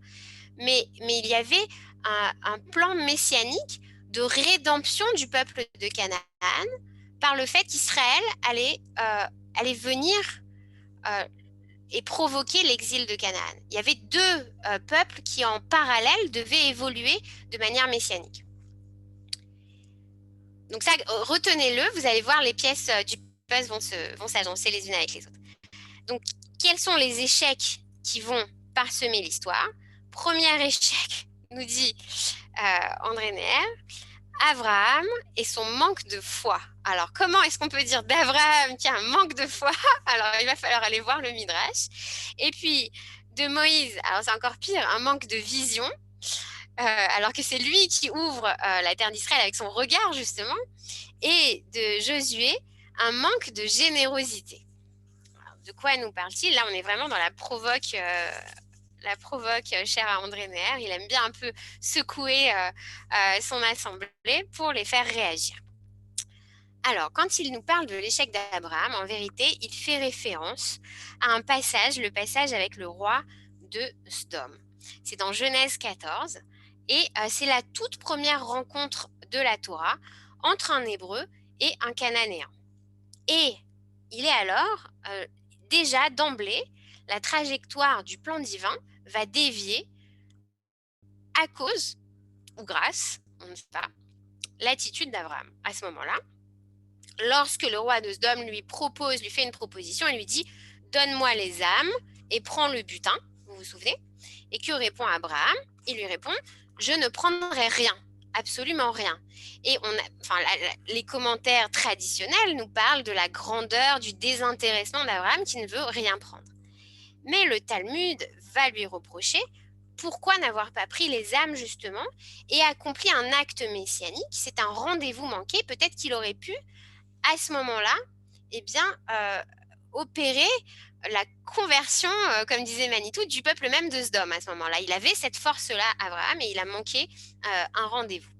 S2: mais il y avait un plan messianique de rédemption du peuple de Canaan par le fait qu'Israël allait venir et provoquer l'exil de Canaan. Il y avait deux peuples qui, en parallèle, devaient évoluer de manière messianique. Donc ça, retenez-le, vous allez voir, les pièces du puzzle vont s'agencer les unes avec les autres. Donc, quels sont les échecs qui vont parsemer l'histoire? Premier échec, nous dit André Neher, Abraham et son manque de foi. Alors, comment est-ce qu'on peut dire d'Abraham qu'il y a un manque de foi? Alors, il va falloir aller voir le Midrash. Et puis, de Moïse, alors c'est encore pire, un manque de vision, alors que c'est lui qui ouvre la terre d'Israël avec son regard, justement. Et de Josué, un manque de générosité. Alors, de quoi nous parle-t-il? Là, on est vraiment dans la provoque chère à André Neher. Il aime bien un peu secouer son assemblée pour les faire réagir. Alors, quand il nous parle de l'échec d'Abraham, en vérité, il fait référence à un passage, le passage avec le roi de Sodome. C'est dans Genèse 14 et c'est la toute première rencontre de la Torah entre un Hébreu et un Cananéen. Et il est alors déjà d'emblée, la trajectoire du plan divin va dévier à cause ou grâce, on ne sait pas, l'attitude d'Abraham. À ce moment-là, lorsque le roi de Sodome lui fait une proposition, il lui dit « Donne-moi les âmes et prends le butin », vous vous souvenez? Et que répond Abraham? Il lui répond « Je ne prendrai rien, absolument rien ». Et les commentaires traditionnels nous parlent de la grandeur, du désintéressement d'Abraham qui ne veut rien prendre. Mais le Talmud va lui reprocher pourquoi n'avoir pas pris les âmes justement et accompli un acte messianique. C'est un rendez-vous manqué. Peut-être qu'il aurait pu, à ce moment-là, opérer la conversion, comme disait Manitou, du peuple même de Sodome à ce moment-là. Il avait cette force-là, Abraham, et il a manqué un rendez-vous.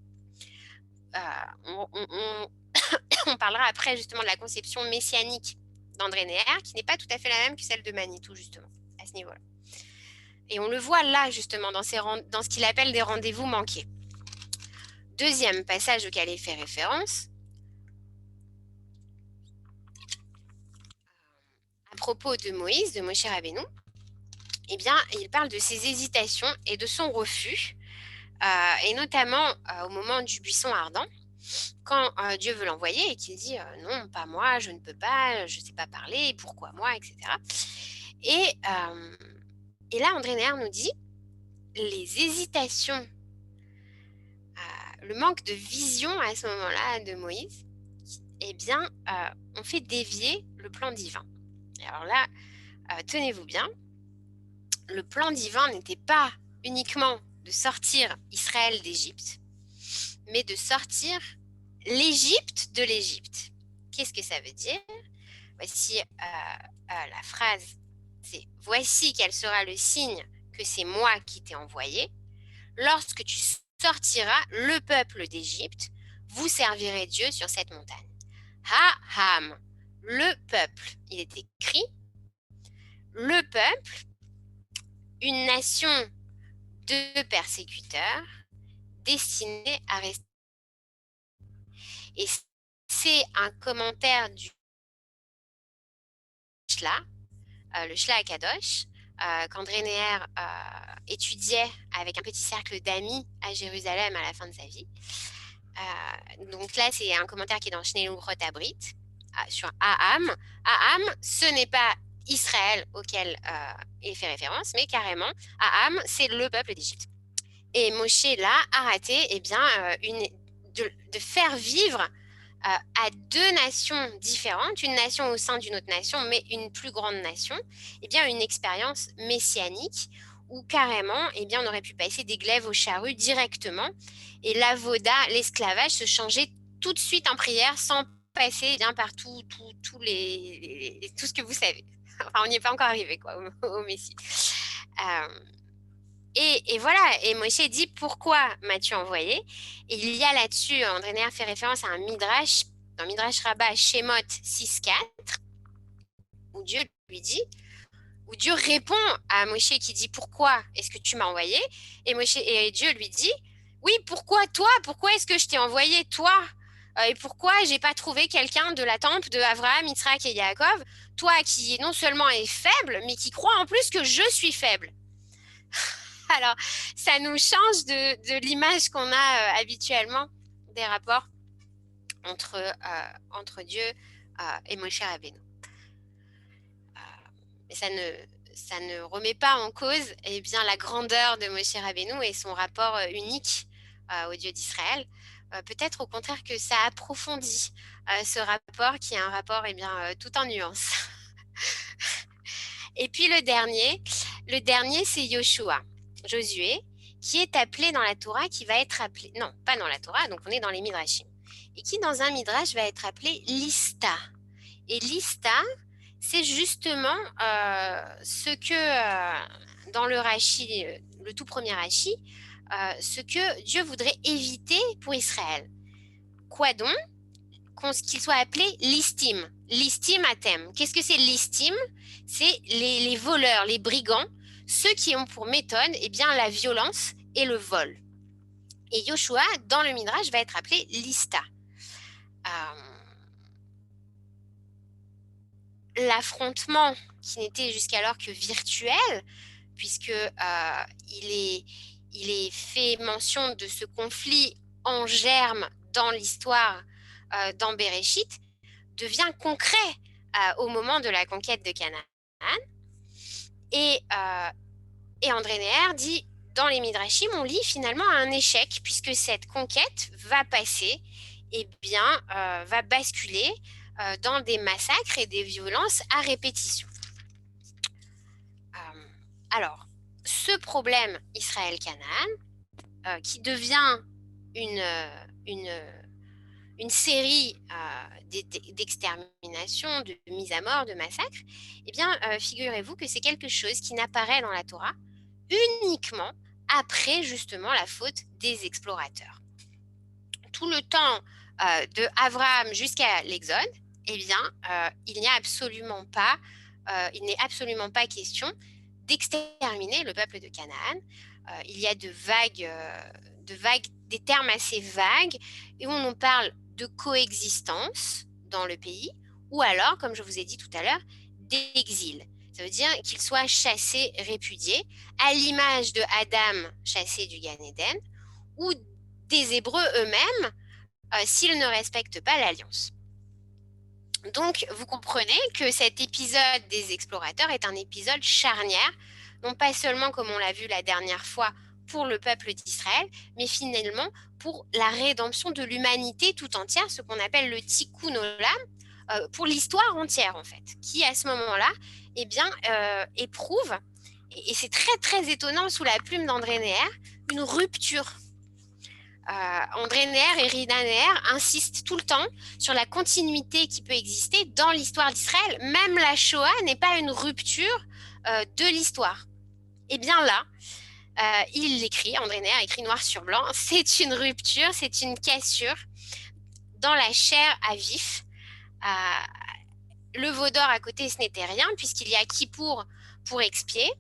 S2: On parlera après justement de la conception messianique d'André Neher, qui n'est pas tout à fait la même que celle de Manitou, justement, à ce niveau-là. Et on le voit là, justement, dans ce qu'il appelle des rendez-vous manqués. Deuxième passage auquel il fait référence, à propos de Moïse, de Moshe Rabbeinu, il parle de ses hésitations et de son refus, et notamment au moment du buisson ardent, quand Dieu veut l'envoyer et qu'il dit non, pas moi, je ne peux pas, je ne sais pas parler, pourquoi moi, etc. Et là, André Neher nous dit les hésitations, le manque de vision à ce moment-là de Moïse, on fait dévier le plan divin. Et alors là, tenez-vous bien, le plan divin n'était pas uniquement de sortir Israël d'Égypte, mais de sortir l'Égypte de l'Égypte. Qu'est-ce que ça veut dire? Voici la phrase, c'est « Voici quel sera le signe que c'est moi qui t'ai envoyé. Lorsque tu sortiras le peuple d'Égypte, vous servirez Dieu sur cette montagne. » Ha-ham, le peuple, il est écrit, le peuple, une nation de persécuteurs destinée à rester. Et c'est un commentaire du Shla, le Shla Akadosh, qu'André Neher étudiait avec un petit cercle d'amis à Jérusalem à la fin de sa vie. Donc là, c'est un commentaire qui est dans Shnei Luchot Abrit, sur Aham. Aham, ce n'est pas Israël auquel il fait référence, mais carrément, Aham, c'est le peuple d'Égypte. Et Moshe, là, a raté de faire vivre à deux nations différentes, une nation au sein d'une autre nation, mais une plus grande nation, une expérience messianique où carrément, on aurait pu passer des glaives aux charrues directement et l'avoda, l'esclavage, se changeait tout de suite en prière sans passer par tout ce que vous savez. Enfin, on n'y est pas encore arrivé, quoi, au Messie. Et voilà, et Moshe dit pourquoi m'as-tu envoyé? Et il y a là-dessus, André Neher fait référence à un Midrash, dans Midrash Rabbah, Shemot 6.4, où Dieu lui dit, où Dieu répond à Moshe qui dit pourquoi est-ce que tu m'as envoyé? Et Dieu lui dit, oui, pourquoi toi? Pourquoi est-ce que je t'ai envoyé toi? Et pourquoi j'ai pas trouvé quelqu'un de la tempe de Abraham, Yitzhak et Yaakov, toi qui non seulement est faible, mais qui croit en plus que je suis faible? Alors, ça nous change de l'image qu'on a habituellement des rapports entre Dieu et Moshe Rabbeinu. Mais ça ne remet pas en cause la grandeur de Moshe Rabbeinu et son rapport unique au Dieu d'Israël. peut-être au contraire que ça approfondit ce rapport qui est un rapport tout en nuances. Et puis le dernier c'est Josué, qui est appelé dans la Torah, qui va être appelé, non, pas dans la Torah, donc on est dans les Midrashim, et qui dans un Midrash va être appelé Lista. Et Lista, c'est justement ce que, dans le Rashi, le tout premier Rashi, ce que Dieu voudrait éviter pour Israël. Quoi donc? Qu'il soit appelé listim. Listim atem. Qu'est-ce que c'est listim? C'est les voleurs, les brigands, ceux qui ont pour méthode la violence et le vol. Et Yoshua, dans le Midrash, va être appelé Lista. L'affrontement, qui n'était jusqu'alors que virtuel, puisque il est fait mention de ce conflit en germe dans l'histoire, dans Béréchit, devient concret au moment de la conquête de Canaan. Et André Neher dit, dans les Midrashim, on lit finalement un échec, puisque cette conquête va passer, va basculer dans des massacres et des violences à répétition. Alors, ce problème Israël-Canaan, qui devient une série d'exterminations, de mises à mort, de massacres, figurez-vous que c'est quelque chose qui n'apparaît dans la Torah uniquement après justement la faute des explorateurs. Tout le temps de Abraham jusqu'à l'Exode, il n'est absolument pas question d'exterminer le peuple de Canaan. Il y a des termes assez vagues et où on parle de coexistence dans le pays, ou alors, comme je vous ai dit tout à l'heure, d'exil. Ça veut dire qu'ils soient chassés, répudiés, à l'image de Adam chassé du Gan Eden, ou des Hébreux eux-mêmes, s'ils ne respectent pas l'alliance. Donc, vous comprenez que cet épisode des explorateurs est un épisode charnière, non pas seulement, comme on l'a vu la dernière fois, pour le peuple d'Israël, mais finalement pour la rédemption de l'humanité tout entière, ce qu'on appelle le Tikkun Olam, pour l'histoire entière, en fait, qui, à ce moment-là, éprouve, et c'est très, très étonnant sous la plume d'André Neher, une rupture. André Neher et Rida Neher insistent tout le temps sur la continuité qui peut exister dans l'histoire d'Israël. Même la Shoah n'est pas une rupture de l'histoire. Et bien là, André Neher écrit noir sur blanc, c'est une rupture, c'est une cassure dans la chair à vif. Le veau d'or à côté, ce n'était rien, puisqu'il y a Kippour pour expier.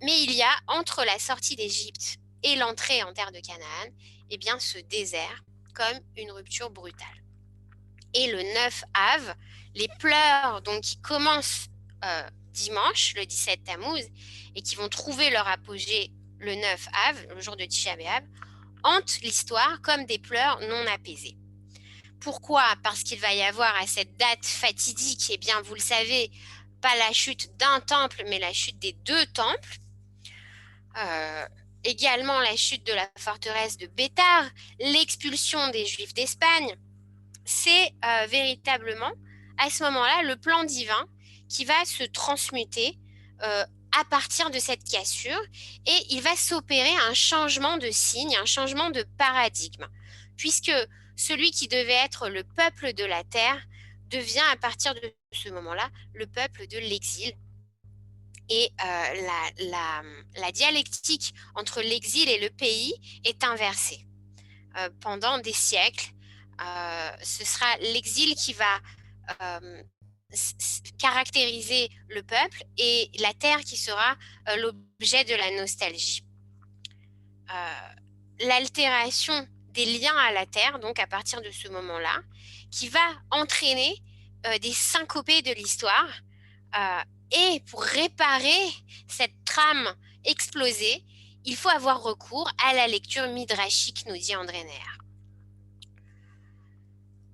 S2: Mais il y a, entre la sortie d'Égypte et l'entrée en terre de Canaan, ce désert comme une rupture brutale. Et le 9 Av, les pleurs donc, qui commencent dimanche, le 17 Tammuz, et qui vont trouver leur apogée le 9 Av, le jour de Tisha B'Av, hantent l'histoire comme des pleurs non apaisés. Pourquoi? Parce qu'il va y avoir à cette date fatidique, vous le savez, pas la chute d'un temple, mais la chute des 2 temples. Également la chute de la forteresse de Bétar, l'expulsion des Juifs d'Espagne. C'est véritablement, à ce moment-là, le plan divin qui va se transmuter à partir de cette cassure, et il va s'opérer un changement de signe, un changement de paradigme, puisque celui qui devait être le peuple de la terre devient à partir de ce moment-là le peuple de l'exil. Et la dialectique entre l'exil et le pays est inversée. Pendant des siècles, ce sera l'exil qui va caractériser le peuple et la terre qui sera l'objet de la nostalgie. L'altération des liens à la terre, donc à partir de ce moment-là, qui va entraîner des syncopés de l'histoire. Et pour réparer cette trame explosée, il faut avoir recours à la lecture midrashique, nous dit André Neher.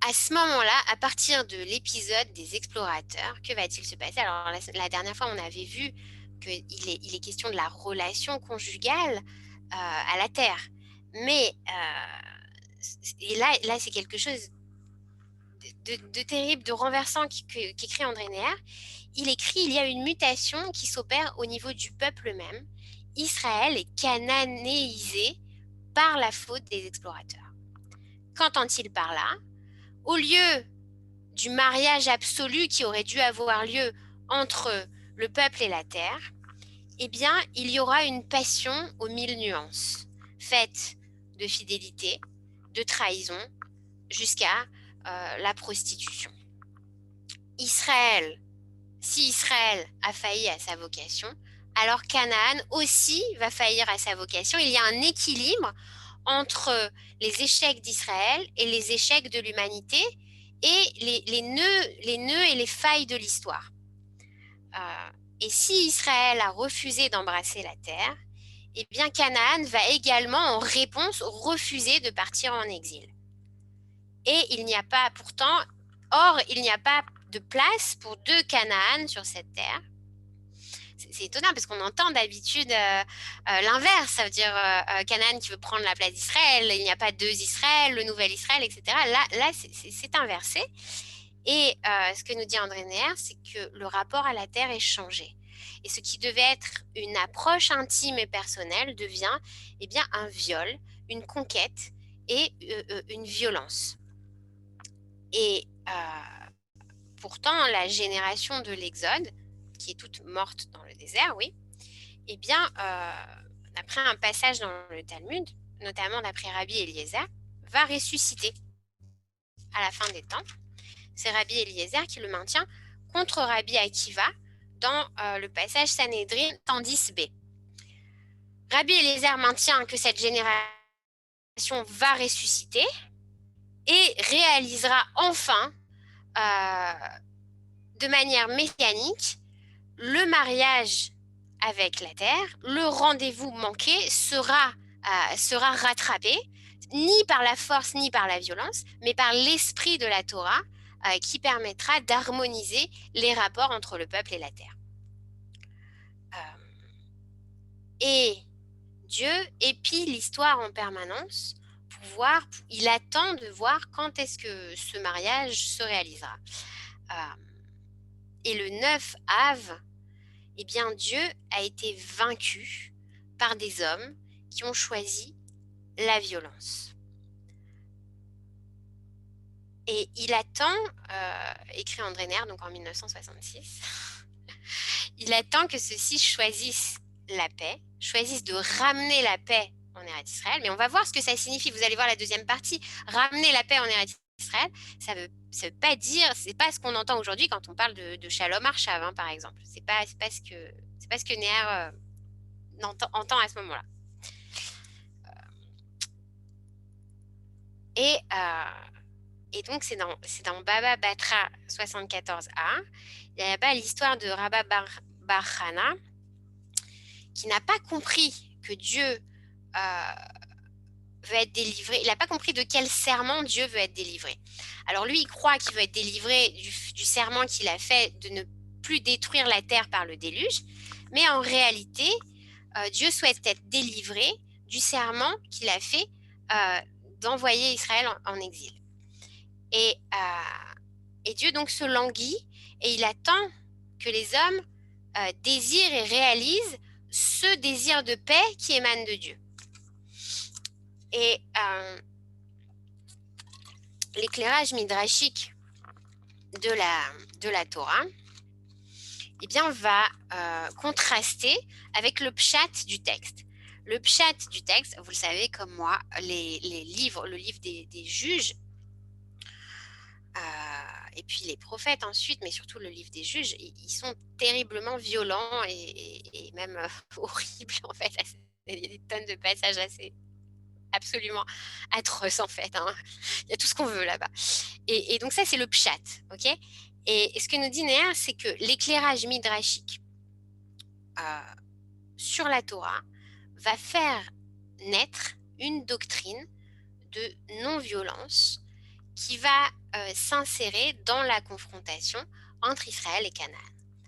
S2: À ce moment-là, à partir de l'épisode des explorateurs, que va-t-il se passer? Alors la dernière fois, on avait vu qu'il est question de la relation conjugale à la terre. Mais, et là c'est quelque chose de terrible, de renversant qu'écrit André Neher. Il écrit: il y a une mutation qui s'opère au niveau du peuple même. Israël est cananéisé par la faute des explorateurs. Qu'entend-il par là? Au lieu du mariage absolu qui aurait dû avoir lieu entre le peuple et la terre, eh bien, il y aura une passion aux 1000 nuances, faite de fidélité, de trahison, jusqu'à la prostitution. Si Israël a failli à sa vocation, alors Canaan aussi va faillir à sa vocation. Il y a un équilibre entre les échecs d'Israël et les échecs de l'humanité et les nœuds et les failles de l'histoire. Et si Israël a refusé d'embrasser la terre, eh bien Canaan va également en réponse refuser de partir en exil. Et il n'y a pas de place pour 2 Canaan sur cette terre. C'est étonnant parce qu'on entend d'habitude l'inverse, ça veut dire Canaan qui veut prendre la place d'Israël, il n'y a pas 2 Israël, le nouvel Israël, etc. Là c'est inversé. Et ce que nous dit André Neher, c'est que le rapport à la terre est changé. Et ce qui devait être une approche intime et personnelle devient un viol, une conquête et une violence. Et pourtant, la génération de l'Exode, qui est toute morte dans le désert, oui, d'après un passage dans le Talmud, notamment d'après Rabbi Eliezer, va ressusciter à la fin des temps. C'est Rabbi Eliezer qui le maintient contre Rabbi Akiva dans le passage Sanhédrin 110b. Rabbi Eliezer maintient que cette génération va ressusciter et réalisera enfin, de manière messianique, le mariage avec la terre. Le rendez-vous manqué sera rattrapé, ni par la force ni par la violence, mais par l'esprit de la Torah qui permettra d'harmoniser les rapports entre le peuple et la terre. Et Dieu épie l'histoire en permanence il attend de voir quand est-ce que ce mariage se réalisera. Et le 9 Av, Dieu a été vaincu par des hommes qui ont choisi la violence. Et il attend, écrit André Neher, donc en 1966, il attend que ceux-ci choisissent la paix, choisissent de ramener la paix en Eretz Israël. Mais on va voir ce que ça signifie. Vous allez voir la deuxième partie. Ramener la paix en Eretz Israël, ça veut pas dire, c'est pas ce qu'on entend aujourd'hui quand on parle de Shalom Arshav, hein, par exemple. C'est pas ce que Neher entend à ce moment-là. Et donc, c'est dans Baba Batra 74a. Il y a là-bas l'histoire de Rabba Bar Chana, qui n'a pas compris que Dieu veut être délivré. Il n'a pas compris de quel serment Dieu veut être délivré. Alors lui, il croit qu'il veut être délivré du serment qu'il a fait de ne plus détruire la terre par le déluge. Mais en réalité, Dieu souhaite être délivré du serment qu'il a fait d'envoyer Israël en exil. Et Dieu donc se languit et il attend que les hommes désirent et réalisent ce désir de paix qui émane de Dieu. Et l'éclairage midrashique de la Torah va contraster avec le pshat du texte. Le pshat du texte, vous le savez comme moi, le livre des juges, et puis les prophètes ensuite, mais surtout le livre des juges, ils sont terriblement violents et même horribles en fait. Il y a des tonnes de passages assez absolument atroces en fait. Hein. Il y a tout ce qu'on veut là-bas. Et donc ça c'est le pshat, ok. Et ce que nous dit Neher, c'est que l'éclairage midrashique sur la Torah va faire naître une doctrine de non-violence qui va s'insérer dans la confrontation entre Israël et Canaan.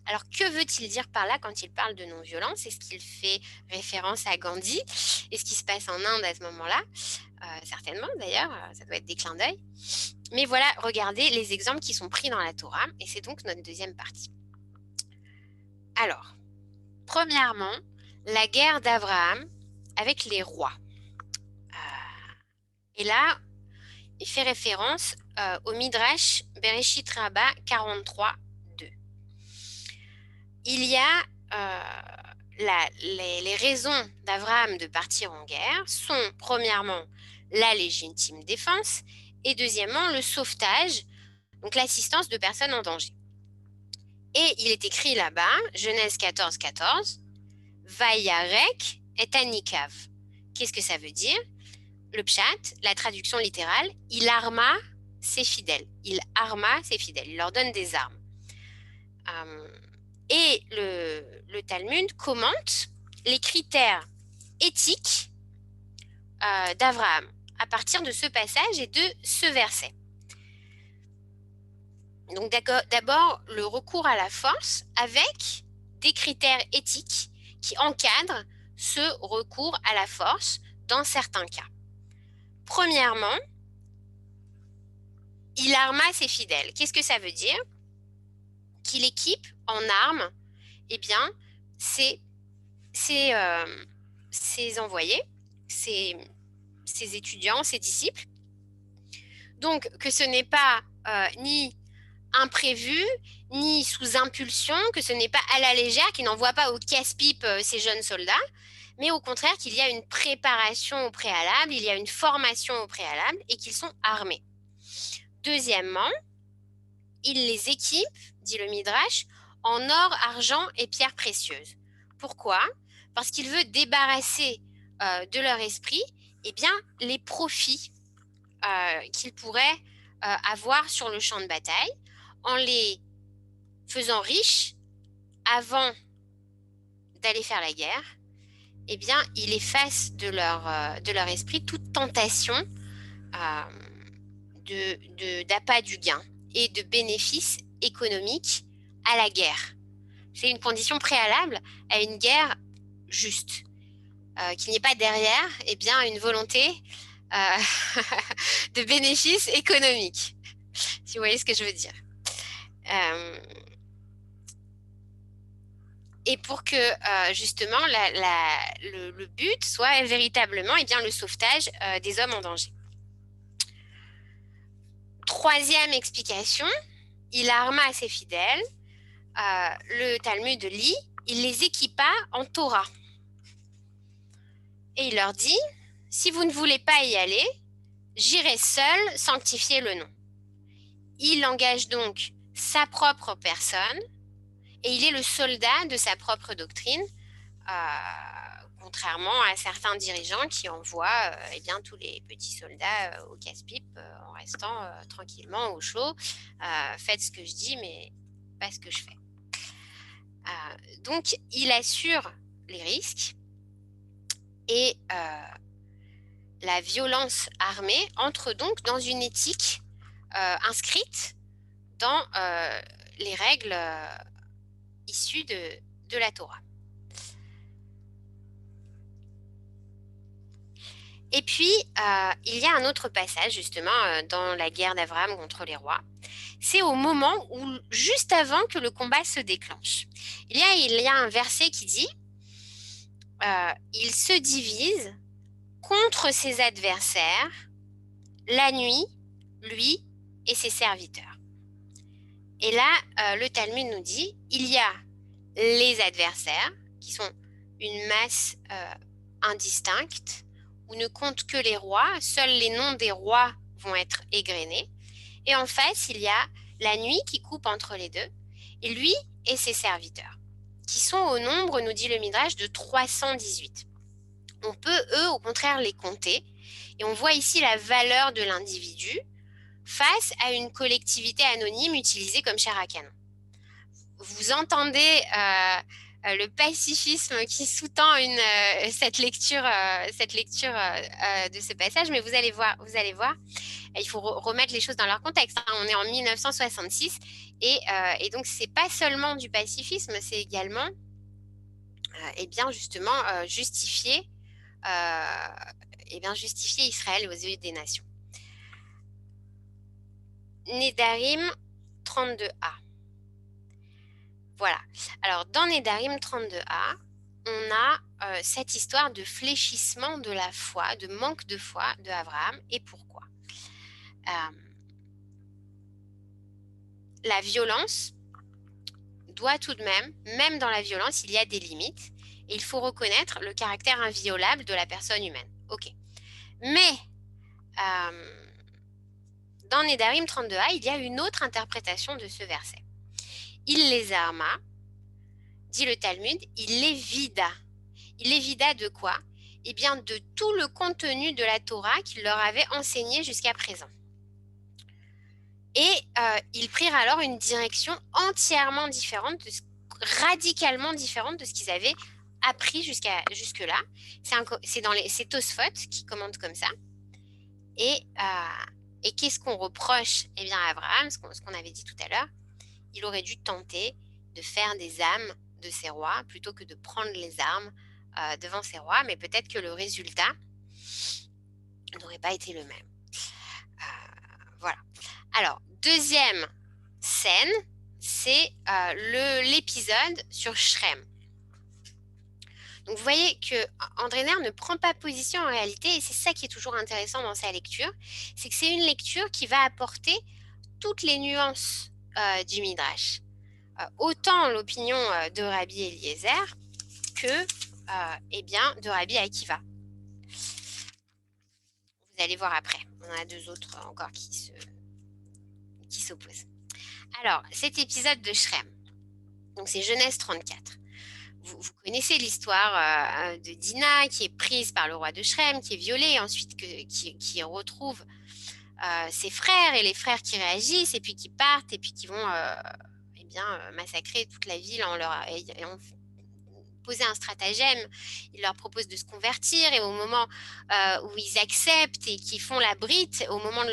S2: Alors, que veut-il dire par là quand il parle de non-violence? Est-ce qu'il fait référence à Gandhi? Et ce qui se passe en Inde à ce moment-là? Certainement, d'ailleurs, ça doit être des clins d'œil. Mais voilà, regardez les exemples qui sont pris dans la Torah, et c'est donc notre deuxième partie. Alors, premièrement, la guerre d'Abraham avec les rois. Et là, il fait référence au Midrash Bereshit Rabbah 43, 2. Il y a les raisons d'Abraham de partir en guerre sont premièrement la légitime défense et deuxièmement le sauvetage, donc l'assistance de personnes en danger. Et il est écrit là-bas, Genèse 14, 14, Vayarek et Anikav. Qu'est-ce que ça veut dire? Le pshat, la traduction littérale, il arma ses fidèles. Il arma ses fidèles, il leur donne des armes. Et le Talmud commente les critères éthiques d'Abraham à partir de ce passage et de ce verset. Donc d'abord, le recours à la force avec des critères éthiques qui encadrent ce recours à la force dans certains cas. Premièrement, il arma ses fidèles. Qu'est-ce que ça veut dire? Qu'il équipe en armes, eh bien, ses envoyés, ses étudiants, ses disciples. Donc, que ce n'est pas ni imprévu, ni sous impulsion, que ce n'est pas à la légère, qu'il n'envoie pas au casse-pipe ces jeunes soldats, mais au contraire qu'il y a une préparation au préalable, il y a une formation au préalable et qu'ils sont armés. Deuxièmement, il les équipe, dit le Midrash, en or, argent et pierres précieuses. Pourquoi? Parce qu'il veut débarrasser de leur esprit eh bien, les profits qu'ils pourraient avoir sur le champ de bataille en les faisant riches avant d'aller faire la guerre. Eh bien, il efface de leur esprit toute tentation d'appât du gain et de bénéfices économiques à la guerre. C'est une condition préalable à une guerre juste. Qu'il n'y ait pas derrière eh bien, une volonté de bénéfices économiques, si vous voyez ce que je veux dire. Et pour que justement le but soit véritablement eh bien, le sauvetage des hommes en danger. Troisième explication, il arma ses fidèles. Le Talmud lit, il les équipa en Torah. Et il leur dit, si vous ne voulez pas y aller, j'irai seul sanctifier le nom. Il engage donc sa propre personne et il est le soldat de sa propre doctrine, contrairement à certains dirigeants qui envoient eh bien, tous les petits soldats au casse-pipe en restant tranquillement au chaud. Faites ce que je dis, mais pas ce que je fais. Donc, il assure les risques et la violence armée entre donc dans une éthique inscrite dans les règles issues de la Torah. Et puis, il y a un autre passage justement dans la guerre d'Abraham contre les rois. C'est au moment où, juste avant que le combat se déclenche. Il y a un verset qui dit il se divise contre ses adversaires la nuit, lui et ses serviteurs. Et là, le Talmud nous dit il y a les adversaires qui sont une masse indistincte où ne comptent que les rois, seuls les noms des rois vont être égrenés. Et en face, il y a la nuit qui coupe entre les deux, et lui et ses serviteurs, qui sont au nombre, nous dit le Midrash, de 318. On peut, eux, au contraire, les compter, et on voit ici la valeur de l'individu face à une collectivité anonyme utilisée comme chair à canon. Vous entendez le pacifisme qui sous-tend cette lecture de ce passage, mais vous allez voir, il faut remettre les choses dans leur contexte. Hein. On est en 1966 et donc c'est pas seulement du pacifisme, c'est également justement justifier Israël aux yeux des nations. Nédarim 32a. Voilà. Alors, dans Nédarim 32a, on a cette histoire de fléchissement de la foi, de manque de foi de Abraham. Et pourquoi? La violence doit tout de même dans la violence, il y a des limites. Et il faut reconnaître le caractère inviolable de la personne humaine. OK. Mais dans Nédarim 32a, il y a une autre interprétation de ce verset. Il les arma, dit le Talmud, il les vida. Il les vida de quoi? Eh bien, de tout le contenu de la Torah qu'il leur avait enseigné jusqu'à présent. Et ils prirent alors une direction entièrement différente, radicalement différente de ce qu'ils avaient appris jusque-là. C'est Tosfot qui commande comme ça. Et qu'est-ce qu'on reproche à Abraham, ce qu'on avait dit tout à l'heure? Il aurait dû tenter de faire des âmes de ses rois plutôt que de prendre les armes devant ses rois, mais peut-être que le résultat n'aurait pas été le même. Voilà. Alors, deuxième scène, c'est l'épisode sur Shrem. Donc, vous voyez que André Neher ne prend pas position en réalité, et c'est ça qui est toujours intéressant dans sa lecture, c'est que c'est une lecture qui va apporter toutes les nuances du Midrash. Autant l'opinion de Rabbi Eliezer que de Rabbi Akiva. Vous allez voir après. On en a deux autres encore qui s'opposent. Alors, cet épisode de Shrem, donc c'est Genèse 34. Vous connaissez l'histoire de Dina qui est prise par le roi de Shrem, qui est violée, et ensuite qui retrouve ses frères et les frères qui réagissent et puis qui partent et puis qui vont massacrer toute la ville en ayant posé un stratagème. Ils leur proposent de se convertir et au moment où ils acceptent et qu'ils font la brite, au moment de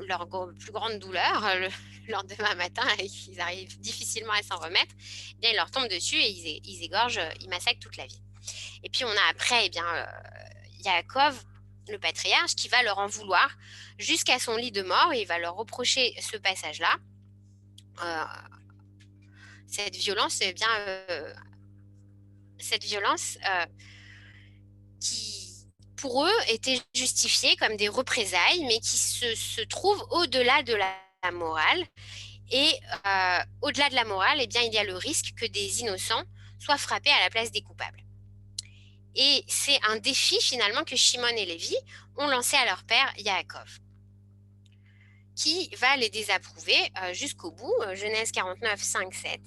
S2: leur plus grande douleur, le lendemain matin, ils arrivent difficilement à s'en remettre, bien, ils leur tombent dessus et ils égorgent, ils massacrent toute la ville. Et puis on a après Yaakov, le patriarche, qui va leur en vouloir jusqu'à son lit de mort et il va leur reprocher ce passage-là. Cette violence, qui, pour eux, était justifiée comme des représailles, mais qui se trouve au-delà de la morale. Et au-delà de la morale, il y a le risque que des innocents soient frappés à la place des coupables. Et c'est un défi, finalement, que Shimon et Lévi ont lancé à leur père Yaakov, qui va les désapprouver jusqu'au bout, Genèse 49, 5, 7.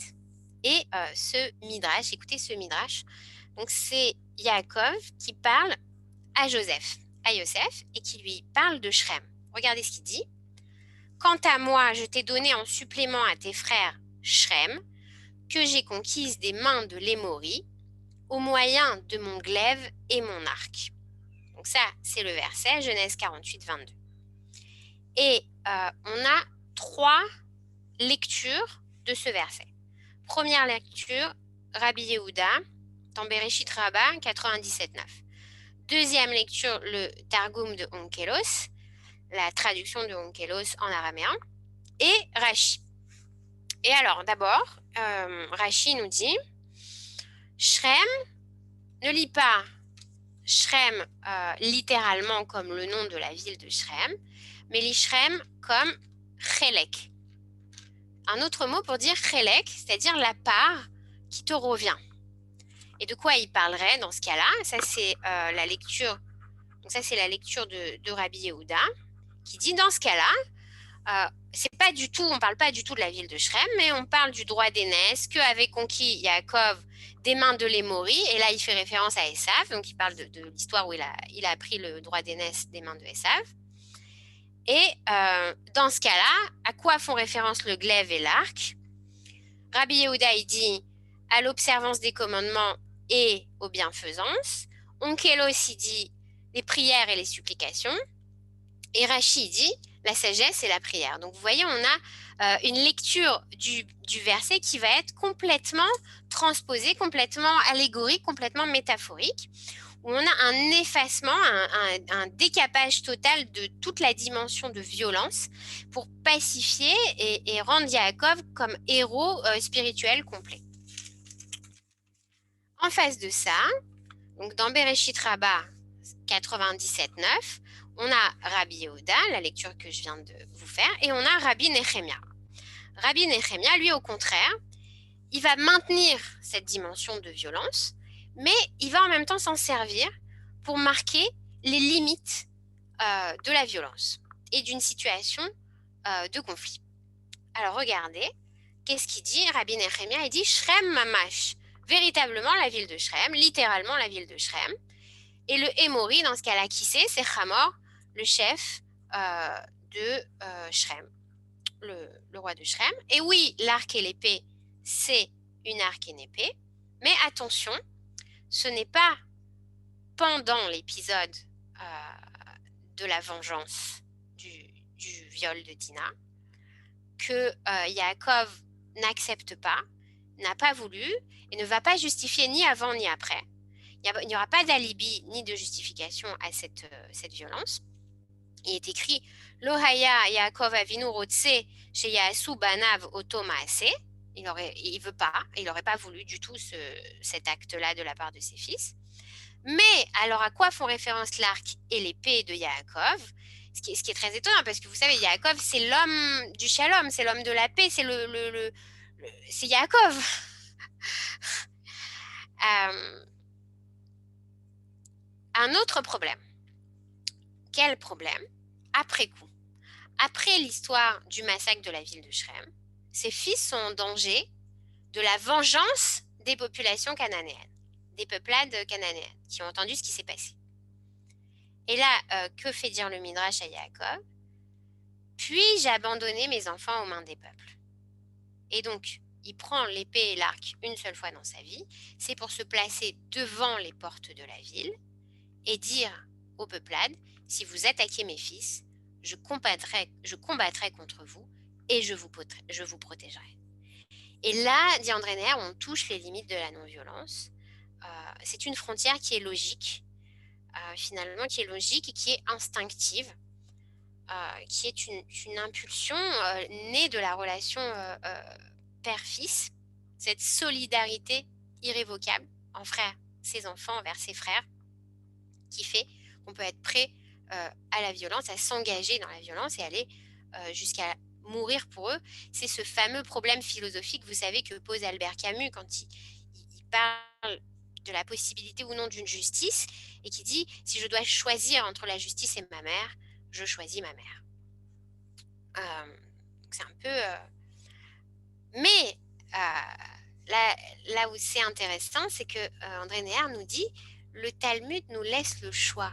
S2: Et ce Midrash, écoutez ce Midrash, donc c'est Yaakov qui parle à Yosef, et qui lui parle de Shrem. Regardez ce qu'il dit. « Quant à moi, je t'ai donné en supplément à tes frères Shrem, que j'ai conquise des mains de l'Émori, au moyen de mon glaive et mon arc. » Donc ça, c'est le verset, Genèse 48, 22. Et on a 3 lectures de ce verset. Première lecture, Rabbi Yehuda, dans Bereshit Rabbah, 97, 9. Deuxième lecture, le Targum de Onkelos, la traduction de Onkelos en araméen, et Rashi. Et alors, d'abord, Rashi nous dit, Shrem, ne lit pas Shrem littéralement comme le nom de la ville de Shrem, mais lit Shrem comme Chelek. Un autre mot pour dire Chelek, c'est-à-dire la part qui te revient. Et de quoi il parlerait dans ce cas-là? Ça, c'est la lecture. Donc ça, c'est la lecture de Rabbi Yehuda, qui dit dans ce cas-là, on ne parle pas du tout de la ville de Shrem, mais on parle du droit d'aînesse qu'avait conquis Yaakov des mains de l'Émori. Et là, il fait référence à Esav, donc il parle de l'histoire où il a appris le droit d'aînesse des mains de Esav. Et dans ce cas-là, à quoi font référence le glaive et l'arc? Rabbi Yehuda, il dit à l'observance des commandements et aux bienfaisances. Onkelos, il dit les prières et les supplications. Et Rashi dit la sagesse et la prière. Donc, vous voyez, on a une lecture du verset qui va être complètement transposée, complètement allégorique, complètement métaphorique, où on a un effacement, un décapage total de toute la dimension de violence pour pacifier et rendre Yaakov comme héros spirituel complet. En face de ça, donc dans Bereshit Rabbah 97.9, on a Rabbi Yehuda, la lecture que je viens de vous faire, et on a Rabbi Nehemia. Rabbi Nehemia, lui, au contraire, il va maintenir cette dimension de violence, mais il va en même temps s'en servir pour marquer les limites de la violence et d'une situation de conflit. Alors regardez, qu'est-ce qu'il dit Rabbi Nehemia? Il dit Shrem Mamash, véritablement la ville de Shrem, littéralement la ville de Shrem. Et le Hémori, dans ce cas-là, qui c'est Hamor, le chef de Shrem, le roi de Shrem. Et oui, l'arc et l'épée, c'est une arc et une épée, mais attention, ce n'est pas pendant l'épisode de la vengeance du viol de Dina que Yaakov n'accepte pas, n'a pas voulu et ne va pas justifier ni avant ni après. Il n'y aura pas d'alibi ni de justification à cette violence. Il est écrit Lohaya Yaakov Avinu Rotse Sheyasu Banav Oto Maase. Il veut pas, il n'aurait pas voulu du tout cet acte-là de la part de ses fils. Mais alors à quoi font référence l'arc et l'épée de Yaakov? Ce qui est très étonnant parce que vous savez, Yaakov c'est l'homme du shalom, c'est l'homme de la paix, c'est c'est Yaakov. Un autre problème. Quel problème? Après coup, après l'histoire du massacre de la ville de Shrem, ses fils sont en danger de la vengeance des populations cananéennes, des peuplades cananéennes qui ont entendu ce qui s'est passé. Et là, que fait dire le Midrash à Yaakov? Puis-je abandonner mes enfants aux mains des peuples? Et donc, il prend l'épée et l'arc une seule fois dans sa vie, c'est pour se placer devant les portes de la ville et dire aux peuplades, si vous attaquez mes fils, je combattrai contre vous et je vous protégerai. Et là, dit André Neher, on touche les limites de la non-violence. C'est une frontière qui est logique, finalement, qui est logique et qui est instinctive, qui est une impulsion née de la relation père-fils, cette solidarité irrévocable en frère, ses enfants envers ses frères, qui fait qu'on peut être prêt à la violence, à s'engager dans la violence et aller jusqu'à mourir pour eux. C'est ce fameux problème philosophique, vous savez, que pose Albert Camus quand il parle de la possibilité ou non d'une justice et qui dit, si je dois choisir entre la justice et ma mère, je choisis ma mère. C'est un peu... Mais là où c'est intéressant, c'est que André Neher nous dit, le Talmud nous laisse le choix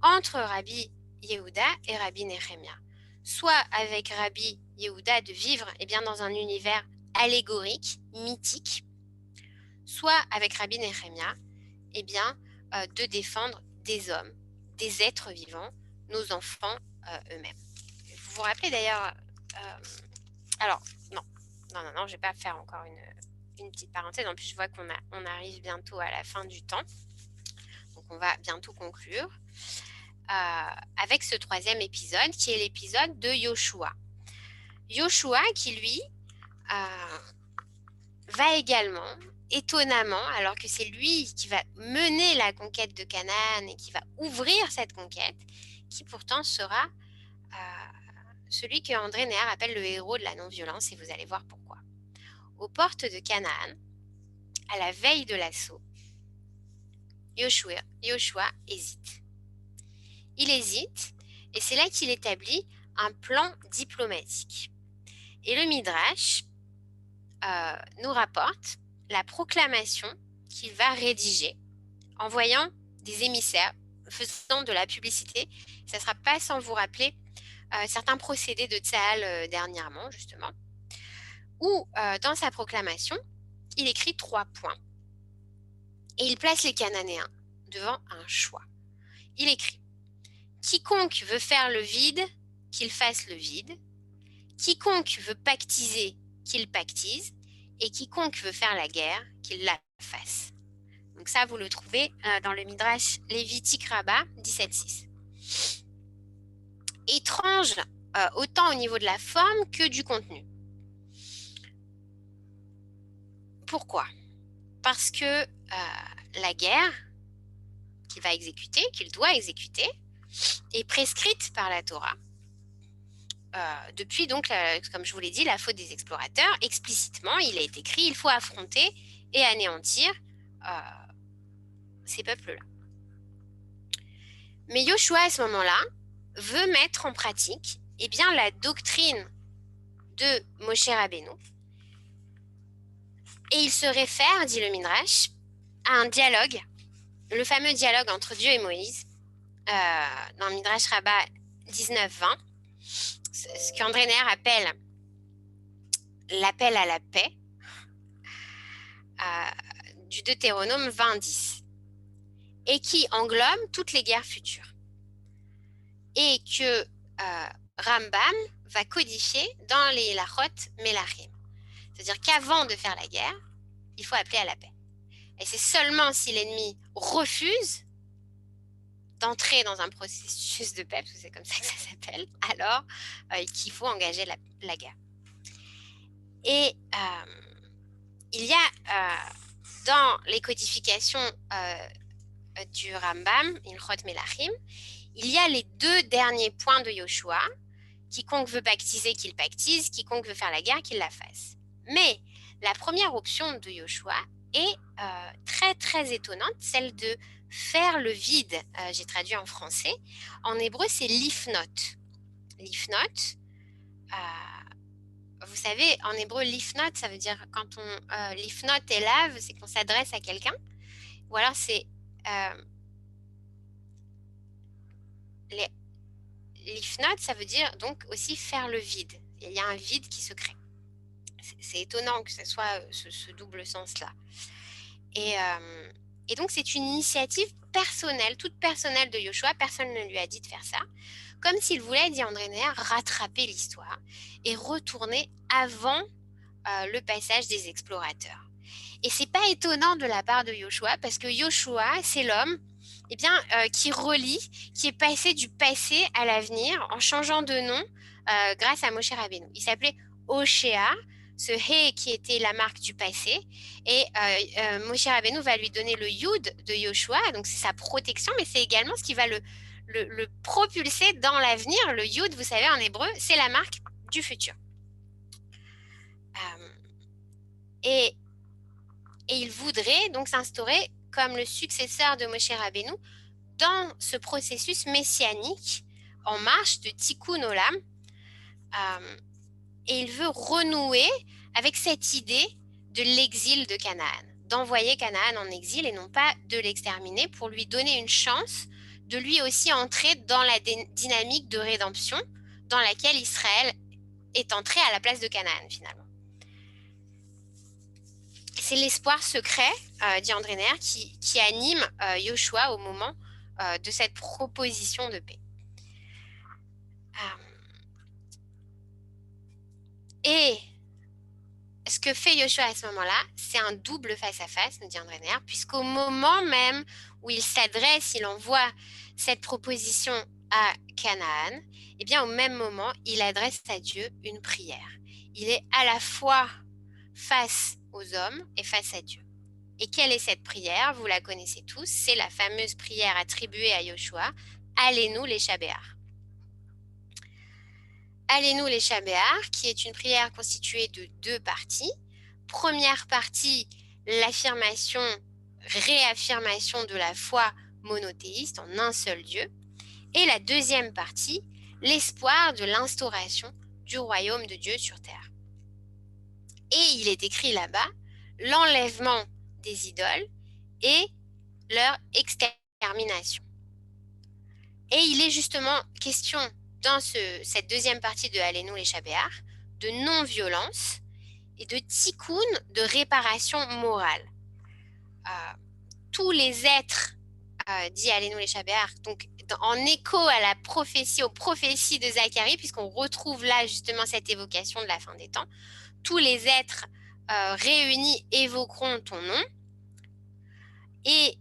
S2: entre Rabbi Yehuda et Rabbi Nehemia. Soit avec Rabbi Yehuda de vivre dans un univers allégorique, mythique, soit avec Rabbi Nehemia de défendre des hommes, des êtres vivants, nos enfants eux-mêmes. Vous vous rappelez d'ailleurs... alors, non, je ne vais pas faire encore une petite parenthèse. En plus, je vois qu'on arrive bientôt à la fin du temps. Donc, on va bientôt conclure avec ce troisième épisode, qui est l'épisode de Yoshua. Yoshua qui, lui, va également, étonnamment, alors que c'est lui qui va mener la conquête de Canaan et qui va ouvrir cette conquête, qui pourtant sera celui que André Neher appelle le héros de la non-violence, et vous allez voir pourquoi. Aux portes de Canaan, à la veille de l'assaut, Yoshua hésite. Il hésite, et c'est là qu'il établit un plan diplomatique. Et le Midrash nous rapporte la proclamation qu'il va rédiger, envoyant des émissaires, faisant de la publicité. Ça ne sera pas sans vous rappeler certains procédés de Tsahal dernièrement, justement, où dans sa proclamation, il écrit 3 points. Et il place les Cananéens devant un choix. Il écrit quiconque veut faire le vide, qu'il fasse le vide. Quiconque veut pactiser, qu'il pactise. Et quiconque veut faire la guerre, qu'il la fasse. Donc ça, vous le trouvez dans le Midrash Lévitique Rabbah 17.6. Étrange, autant au niveau de la forme que du contenu. Pourquoi? Parce que la guerre qu'il va exécuter, qu'il doit exécuter, est prescrite par la Torah. Depuis donc, comme je vous l'ai dit, la faute des explorateurs, explicitement, il est écrit, il faut affronter et anéantir ces peuples-là. Mais Yoshua, à ce moment-là, veut mettre en pratique la doctrine de Moshe Rabbeinu. Et il se réfère, dit le Midrash, à un dialogue, le fameux dialogue entre Dieu et Moïse, dans le Midrash Rabbah 19.20, ce qu'André Neher appelle l'appel à la paix, du Deutéronome 20.10, et qui englobe toutes les guerres futures. Et que Rambam va codifier dans les Lachot Melachim. C'est-à-dire qu'avant de faire la guerre, il faut appeler à la paix. Et c'est seulement si l'ennemi refuse d'entrer dans un processus de paix, parce que c'est comme ça que ça s'appelle, alors qu'il faut engager la guerre. Et il y a dans les codifications du Rambam, Ilchot Melachim, il y a les deux derniers points de Yoshua. Quiconque veut pactiser, qu'il pactise. Quiconque veut faire la guerre, qu'il la fasse. Mais la première option de Yoshua est très, très étonnante, celle de faire le vide. J'ai traduit en français. En hébreu, c'est lifnot. Lifnot, vous savez, en hébreu, lifnot, ça veut dire quand on... lifnot et lave, c'est qu'on s'adresse à quelqu'un. Ou alors, c'est... Lifnot, ça veut dire donc aussi faire le vide. Il y a un vide qui se crée. C'est étonnant que ce soit ce double sens-là. Et donc, c'est une initiative personnelle, toute personnelle de Yoshua. Personne ne lui a dit de faire ça. Comme s'il voulait, dit André Neher, rattraper l'histoire et retourner avant le passage des explorateurs. Et c'est pas étonnant de la part de Yoshua, parce que Yoshua, c'est l'homme qui relie, qui est passé du passé à l'avenir en changeant de nom grâce à Moshe Rabbeinu. Il s'appelait Oshéa, ce Hé qui était la marque du passé, et Moshe Rabbeinu va lui donner le Yud de Yoshua, donc c'est sa protection, mais c'est également ce qui va le propulser dans l'avenir. Le Yud, vous savez, en hébreu, c'est la marque du futur. Et il voudrait donc s'instaurer comme le successeur de Moshe Rabbeinu dans ce processus messianique en marche de Tikkun Olam. Et il veut renouer avec cette idée de l'exil de Canaan, d'envoyer Canaan en exil et non pas de l'exterminer, pour lui donner une chance de lui aussi entrer dans la dynamique de rédemption dans laquelle Israël est entré à la place de Canaan finalement. C'est l'espoir secret, dit André Neher, qui anime Yoshua au moment de cette proposition de paix. Et ce que fait Yoshua à ce moment-là, c'est un double face-à-face, nous dit André Neher, puisqu'au moment même où il s'adresse, il envoie cette proposition à Canaan, et bien au même moment, il adresse à Dieu une prière. Il est à la fois face aux hommes et face à Dieu. Et quelle est cette prière? Vous la connaissez tous, c'est la fameuse prière attribuée à Yoshua, Allez-nous les Shabéar. Allez-nous les Shabéar, qui est une prière constituée de deux parties. Première partie, l'affirmation, réaffirmation de la foi monothéiste en un seul Dieu. Et la deuxième partie, l'espoir de l'instauration du royaume de Dieu sur terre. Et il est écrit là-bas l'enlèvement des idoles et leur extermination. Et il est justement question dans cette deuxième partie de Allez-nous les Shabéar de non-violence et de tikkun, de réparation morale. Tous les êtres dit Alenu les Shabéar, donc en écho à la prophétie, aux prophéties de Zacharie, puisqu'on retrouve là justement cette évocation de la fin des temps. Tous les êtres réunis évoqueront ton nom, et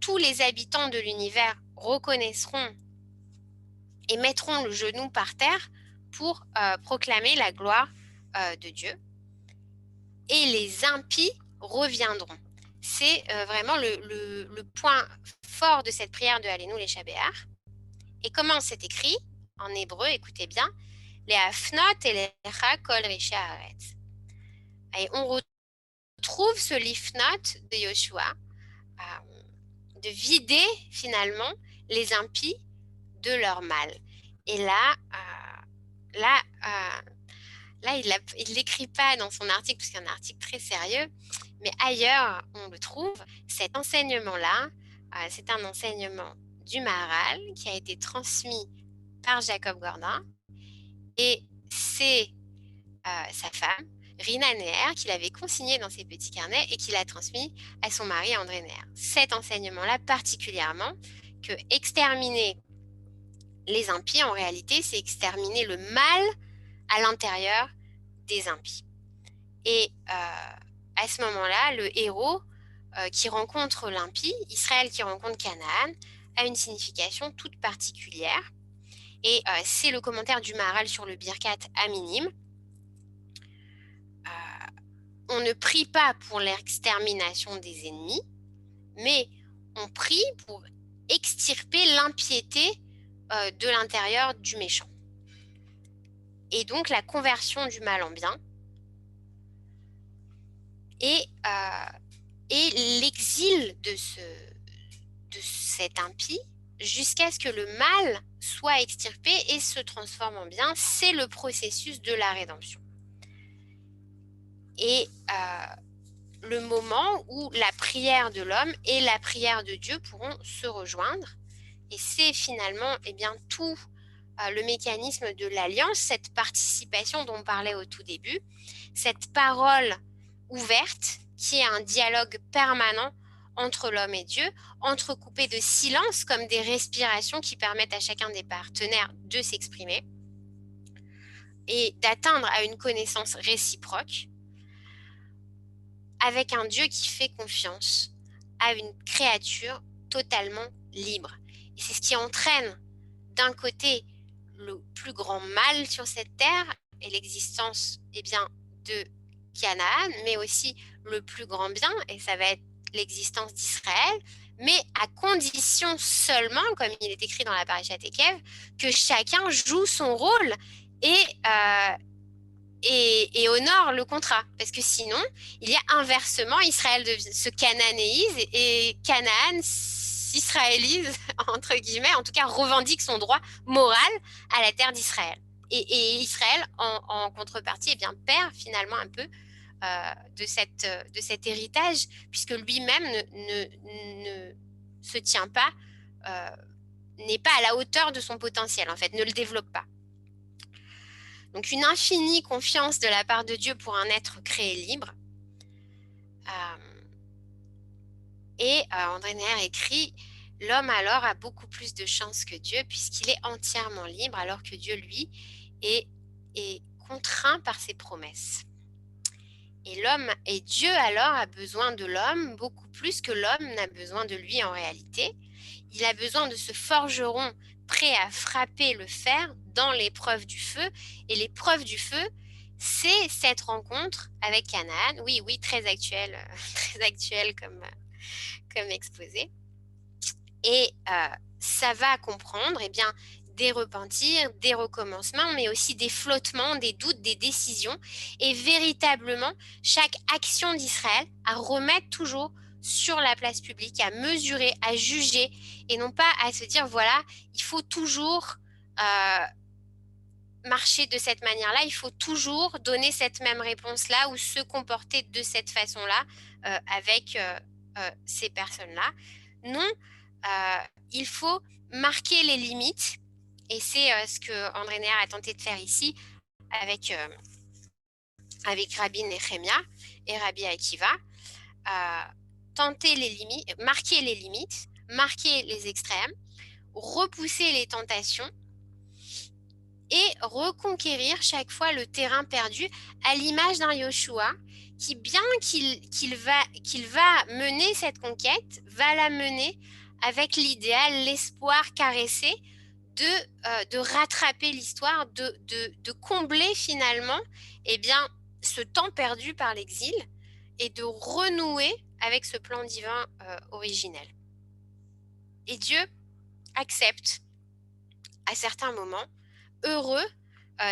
S2: tous les habitants de l'univers reconnaîtront et mettront le genou par terre pour proclamer la gloire de Dieu. Et les impies reviendront. C'est vraiment le point fort de cette prière de Alenu les Shabéar. Et comment c'est écrit en hébreu? Écoutez bien. Les afnot et les kol risha haaretz. Et on retrouve ce lifnot de Yoshua, de vider finalement les impies de leur mal. Et là, il l'écrit pas dans son article, parce qu'il y a un article très sérieux, mais ailleurs, on le trouve. Cet enseignement-là, c'est un enseignement du Maharal qui a été transmis par Jacob Gordin, et c'est sa femme, Rina Neher, qui l'avait consigné dans ses petits carnets et qui l'a transmis à son mari André Neher. Cet enseignement-là particulièrement, que exterminer les impies, en réalité, c'est exterminer le mal à l'intérieur des impies. Et à ce moment-là, le héros qui rencontre l'impie, Israël qui rencontre Canaan, a une signification toute particulière. Et c'est le commentaire du Maharal sur le Birkat Aminim. On ne prie pas pour l'extermination des ennemis, mais on prie pour extirper l'impiété de l'intérieur du méchant. Et donc la conversion du mal en bien et l'exil de cet impie jusqu'à ce que le mal soit extirpé et se transforme en bien. C'est le processus de la rédemption. Et le moment où la prière de l'homme et la prière de Dieu pourront se rejoindre. Et c'est finalement tout le mécanisme de l'alliance, cette participation dont on parlait au tout début, cette parole ouverte qui est un dialogue permanent entre l'homme et Dieu, entrecoupé de silence comme des respirations qui permettent à chacun des partenaires de s'exprimer et d'atteindre à une connaissance réciproque avec un Dieu qui fait confiance à une créature totalement libre. Et c'est ce qui entraîne d'un côté le plus grand mal sur cette terre et l'existence de Canaan, mais aussi le plus grand bien, et ça va être l'existence d'Israël, mais à condition seulement, comme il est écrit dans la Parashat Ekev, que chacun joue son rôle et honore le contrat. Parce que sinon, il y a inversement, Israël se cananéise et Canaan s'israélise, entre guillemets, en tout cas revendique son droit moral à la terre d'Israël. Et Israël, en contrepartie, perd finalement un peu de cet héritage, puisque lui-même ne se tient pas, n'est pas à la hauteur de son potentiel, en fait, ne le développe pas. Donc une infinie confiance de la part de Dieu pour un être créé libre. André Neher écrit « L'homme alors a beaucoup plus de chance que Dieu puisqu'il est entièrement libre alors que Dieu, lui, est contraint par ses promesses. Et Dieu alors a besoin de l'homme beaucoup plus que l'homme n'a besoin de lui en réalité. Il a besoin de ce forgeron prêt à frapper le fer dans l'épreuve du feu. Et l'épreuve du feu, c'est cette rencontre avec Canaan. Oui, très actuelle comme exposé. Et ça va comprendre des repentirs, des recommencements, mais aussi des flottements, des doutes, des décisions. Et véritablement, chaque action d'Israël à remettre toujours sur la place publique, à mesurer, à juger, et non pas à se dire, voilà, il faut toujours marcher de cette manière-là, il faut toujours donner cette même réponse-là ou se comporter de cette façon-là avec ces personnes-là. Non, il faut marquer les limites, et c'est ce que André Neher a tenté de faire ici avec Rabbi Nehemia et Rabbi Akiva. marquer les limites, marquer les extrêmes, repousser les tentations et reconquérir chaque fois le terrain perdu à l'image d'un Yoshua qui, bien qu'il va mener cette conquête, va la mener avec l'idéal, l'espoir caressé de rattraper l'histoire, de combler finalement ce temps perdu par l'exil et de renouer avec ce plan divin originel. Et Dieu accepte à certains moments, heureux,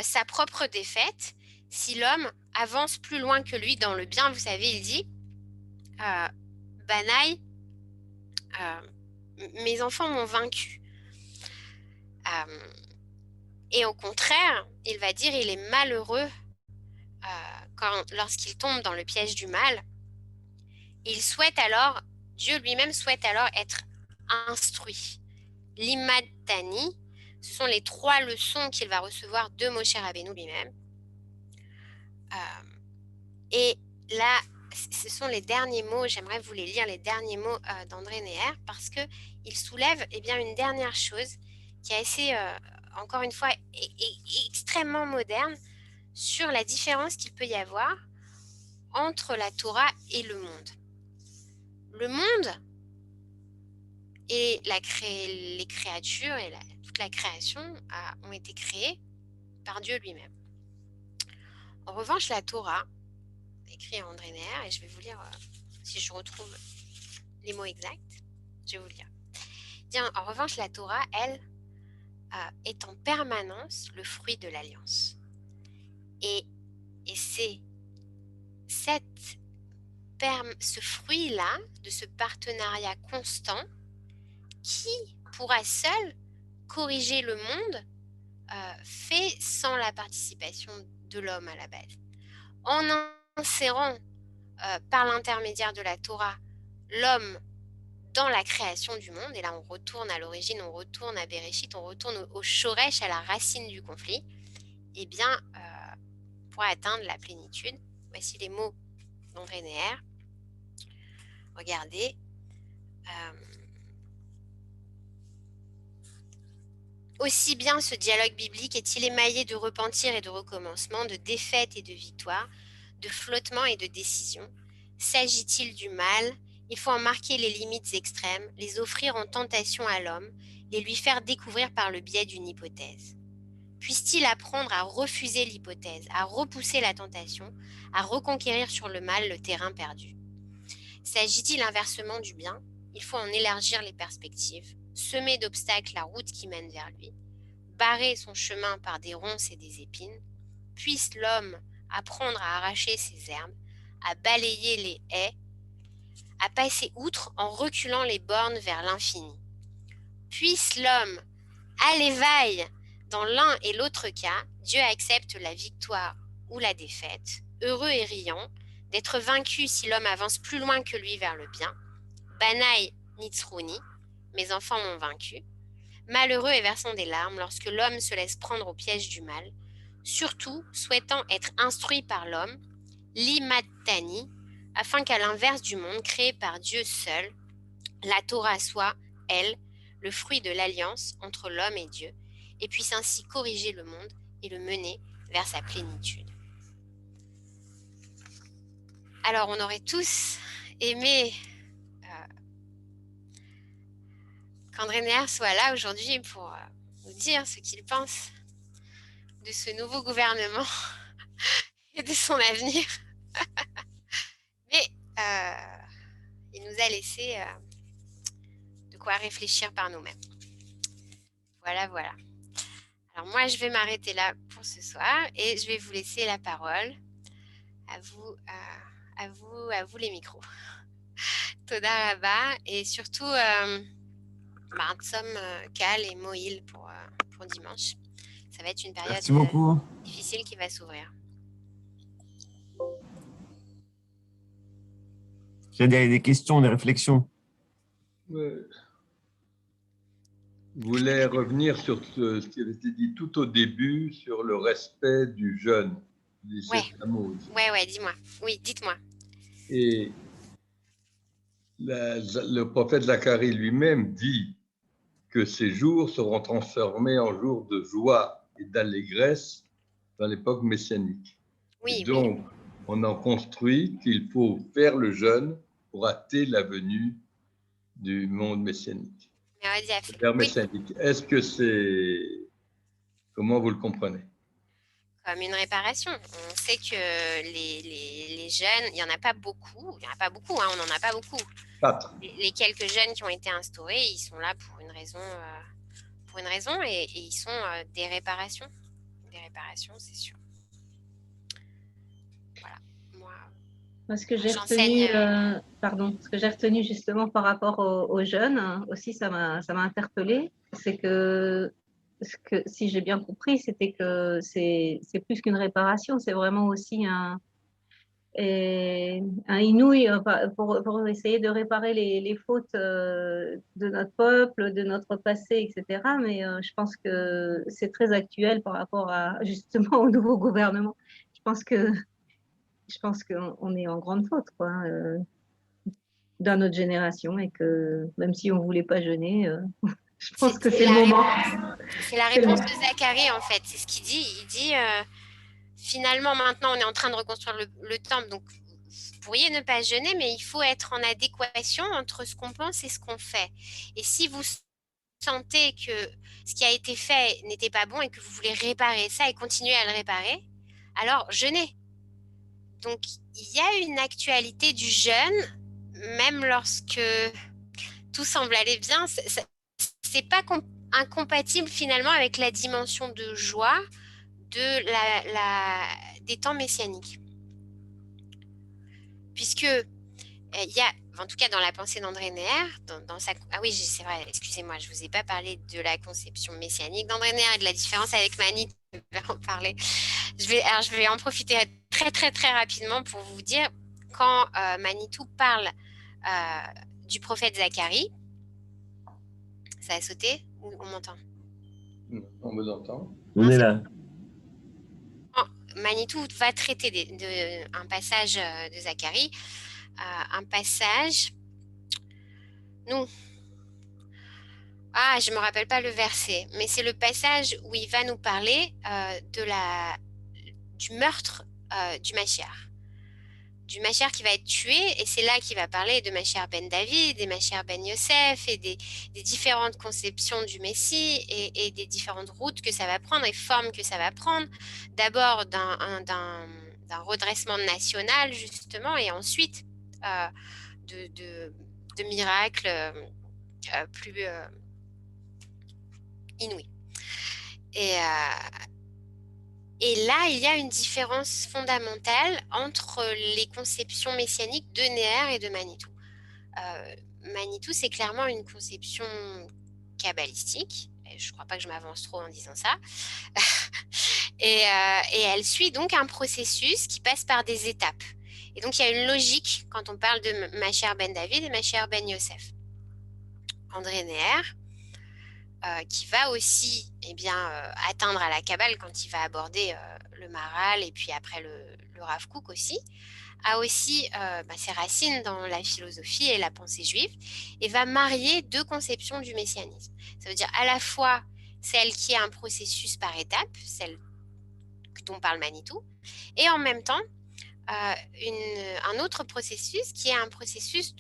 S2: sa propre défaite, si l'homme avance plus loin que lui dans le bien. Vous savez, il dit, Banaï, mes enfants m'ont vaincu. Et au contraire, il va dire, il est malheureux lorsqu'il tombe dans le piège du mal. Dieu lui-même souhaite alors être instruit. L'Imad Tani, ce sont les 3 leçons qu'il va recevoir de Moshe Rabbeinu lui-même. Et là, ce sont les derniers mots, j'aimerais vous les lire, les derniers mots d'André Neher, parce qu'il soulève une dernière chose qui est assez, encore une fois, extrêmement moderne sur la différence qu'il peut y avoir entre la Torah et le monde. Le monde et les créatures et toute la création ont été créées par Dieu lui-même. En revanche, la Torah, écrit André Neher, et je vais vous lire, si je retrouve les mots exacts, je vais vous lire. En revanche, la Torah, elle, est en permanence le fruit de l'alliance. Et c'est ce fruit-là, de ce partenariat constant, qui pourra seul corriger le monde fait sans la participation de l'homme à la base. En insérant par l'intermédiaire de la Torah l'homme dans la création du monde, et là on retourne à l'origine, on retourne à Bereshit, on retourne au Shoresh, à la racine du conflit, pour atteindre la plénitude. Voici les mots d'André Neher. Regardez. Aussi bien ce dialogue biblique est-il émaillé de repentir et de recommencement, de défaite et de victoire, de flottement et de décision. S'agit-il du mal? Il faut en marquer les limites extrêmes, les offrir en tentation à l'homme, les lui faire découvrir par le biais d'une hypothèse. Puisse-t-il apprendre à refuser l'hypothèse, à repousser la tentation, à reconquérir sur le mal le terrain perdu? S'agit-il inversement du bien? Il faut en élargir les perspectives, semer d'obstacles la route qui mène vers lui, barrer son chemin par des ronces et des épines. Puisse l'homme apprendre à arracher ses herbes, à balayer les haies, à passer outre en reculant les bornes vers l'infini. Puisse l'homme aller vaille dans l'un et l'autre cas, Dieu accepte la victoire ou la défaite, heureux et riant, d'être vaincu si l'homme avance plus loin que lui vers le bien. Banaï Nitzrouni, mes enfants m'ont vaincu. Malheureux et versant des larmes lorsque l'homme se laisse prendre au piège du mal, surtout souhaitant être instruit par l'homme, l'imatani, afin qu'à l'inverse du monde créé par Dieu seul, la Torah soit, elle, le fruit de l'alliance entre l'homme et Dieu, et puisse ainsi corriger le monde et le mener vers sa plénitude. Alors, on aurait tous aimé qu'André Neher soit là aujourd'hui pour nous dire ce qu'il pense de ce nouveau gouvernement et de son avenir. Mais il nous a laissé de quoi réfléchir par nous-mêmes. Voilà. Alors moi, je vais m'arrêter là pour ce soir et je vais vous laisser la parole. À vous les micros. Toda Rabba et surtout Tzom Kal et Moïl pour dimanche. Ça va être une période difficile qui va s'ouvrir.
S1: J'ai des questions, des réflexions.
S3: Je voulais revenir sur ce qui avait été dit tout au début sur le respect du jeûne.
S2: Ouais, dis-moi. Oui, dites-moi.
S3: Et le prophète Zacharie lui-même dit que ces jours seront transformés en jours de joie et d'allégresse dans l'époque messianique.
S2: Oui,
S3: Et donc, on en construit qu'il faut faire le jeûne pour hâter la venue du monde messianique.
S2: oui,
S3: Messianique. Est-ce que c'est... Comment vous le comprenez?
S2: comme une réparation. On sait que les jeunes, il n'y en a pas beaucoup. Il n'y en a pas beaucoup, hein, on n'en a pas beaucoup.
S3: 4.
S2: Les quelques jeunes qui ont été instaurés, ils sont là pour une raison et ils sont des réparations. Des réparations, c'est sûr. Voilà. Moi,
S4: Ce que j'ai
S2: j'enseigne,
S4: retenu, ce que j'ai retenu justement par rapport aux jeunes, aussi ça m'a interpellée, c'est que, si j'ai bien compris, c'était que c'est plus qu'une réparation, c'est vraiment aussi un inouï pour essayer de réparer les fautes de notre peuple, de notre passé, etc. Mais je pense que c'est très actuel par rapport justement au nouveau gouvernement. Je pense qu'on est en grande faute, quoi, dans notre génération, et que même si on ne voulait pas jeûner, je pense que c'est le moment.
S2: C'est la réponse de Zacharie, en fait. C'est ce qu'il dit. Il dit, finalement, maintenant, on est en train de reconstruire le temple, donc vous pourriez ne pas jeûner, mais il faut être en adéquation entre ce qu'on pense et ce qu'on fait. Et si vous sentez que ce qui a été fait n'était pas bon et que vous voulez réparer ça et continuer à le réparer, alors jeûnez. Donc, il y a une actualité du jeûne, même lorsque tout semble aller bien, c'est pas incompatible finalement avec la dimension de joie des temps messianiques. Puisque il y a, en tout cas dans la pensée d'André Neher, ah oui, c'est vrai, excusez-moi, je ne vous ai pas parlé de la conception messianique d'André Neher et de la différence avec Manitou, je vais en parler. Je vais en profiter très très très rapidement pour vous dire, quand Manitou parle du prophète Zacharie, ça a sauté ou on m'entend?
S3: On vous entend.
S1: On est là.
S2: Manitou va traiter un passage de Zacharie, un passage. Je me rappelle pas le verset, mais c'est le passage où il va nous parler du meurtre du Mashiach. Du Mashiach qui va être tué, et c'est là qu'il va parler de Mashiach ben David, et Mashiach ben Yosef, et des différentes conceptions du Messie, et des différentes routes que ça va prendre, et formes que ça va prendre. D'abord d'un redressement national, justement, et ensuite de miracles plus inouïs. Et là, il y a une différence fondamentale entre les conceptions messianiques de Neher et de Manitou. Manitou, c'est clairement une conception kabbalistique. Je ne crois pas que je m'avance trop en disant ça. et elle suit donc un processus qui passe par des étapes. Et donc, il y a une logique quand on parle de Mashiach ben David et Mashiach ben Yosef. André Neher, qui va aussi atteindre à la Kabbale quand il va aborder le Maharal et puis après le Rav Kook aussi, a aussi ses racines dans la philosophie et la pensée juive, et va marier deux conceptions du messianisme. Ça veut dire à la fois celle qui est un processus par étapes, celle dont parle Manitou, et en même temps un autre processus qui est un processus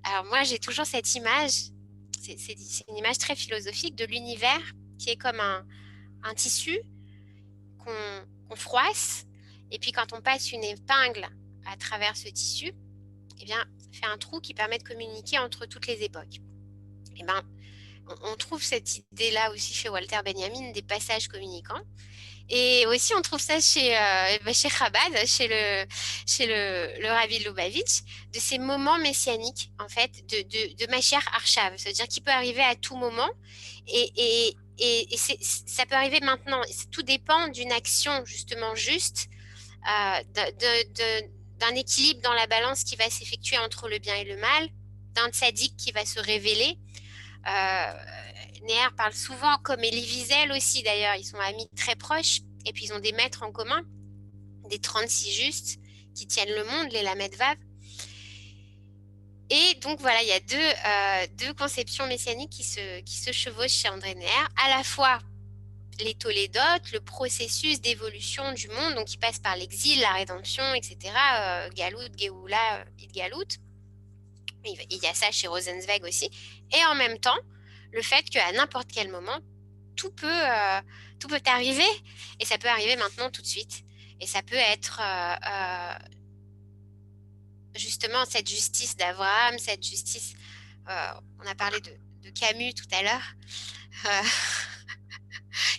S2: Alors moi, j'ai toujours cette image, c'est une image très philosophique de l'univers qui est comme un tissu qu'on froisse, et puis quand on passe une épingle à travers ce tissu, ça fait un trou qui permet de communiquer entre toutes les époques. On trouve cette idée-là aussi chez Walter Benjamin des passages communicants. Et aussi, on trouve ça chez Chabad, chez le Rabbi Lubavitch, de ces moments messianiques, en fait, de Mashiach Arshav, c'est-à-dire qu'il peut arriver à tout moment, et ça peut arriver maintenant. Tout dépend d'une action, justement, juste, d'un équilibre dans la balance qui va s'effectuer entre le bien et le mal, d'un tzaddik qui va se révéler. Neher parle souvent, comme Elie Wiesel aussi d'ailleurs, ils sont amis très proches, et puis ils ont des maîtres en commun, des 36 justes, qui tiennent le monde, les Lamed Vav. Et donc voilà, il y a deux conceptions messianiques qui se chevauchent chez André Neher, à la fois les tolédotes, le processus d'évolution du monde, donc qui passe par l'exil, la rédemption, etc. Galout, Géoula, Idgalout. Il y a ça chez Rosenzweig aussi. Et en même temps, le fait qu'à n'importe quel moment, tout peut arriver. Et ça peut arriver maintenant tout de suite. Et ça peut être justement cette justice d'Abraham, cette justice... on a parlé de Camus tout à l'heure,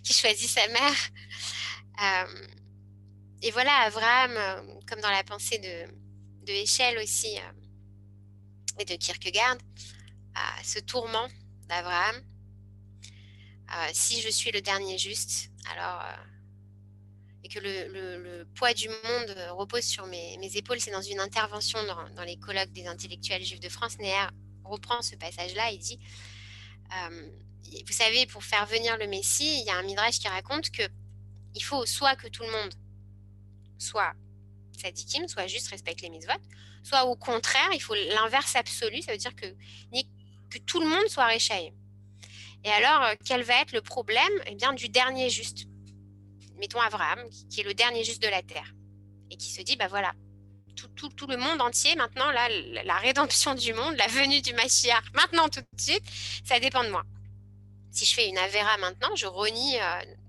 S2: qui choisit sa mère. Et voilà, Abraham, comme dans la pensée de Heschel aussi, et de Kierkegaard, ce tourment d'Abraham. Si je suis le dernier juste, alors, et que le poids du monde repose sur mes épaules, c'est dans une intervention dans les colloques des intellectuels juifs de France. Neher reprend ce passage-là et dit, vous savez, pour faire venir le Messie, il y a un midrash qui raconte qu'il faut soit que tout le monde soit tzadikim, soit juste respecte les mitzvot, soit au contraire, il faut l'inverse absolu, ça veut dire que tout le monde soit réchaïm. Et alors, quel va être le problème? Eh bien, du dernier juste. Mettons Abraham, qui est le dernier juste de la terre, et qui se dit, bah voilà, tout le monde entier, maintenant, là, la rédemption du monde, la venue du Mashiach, maintenant, tout de suite, ça dépend de moi. Si je fais une Avera maintenant, je renie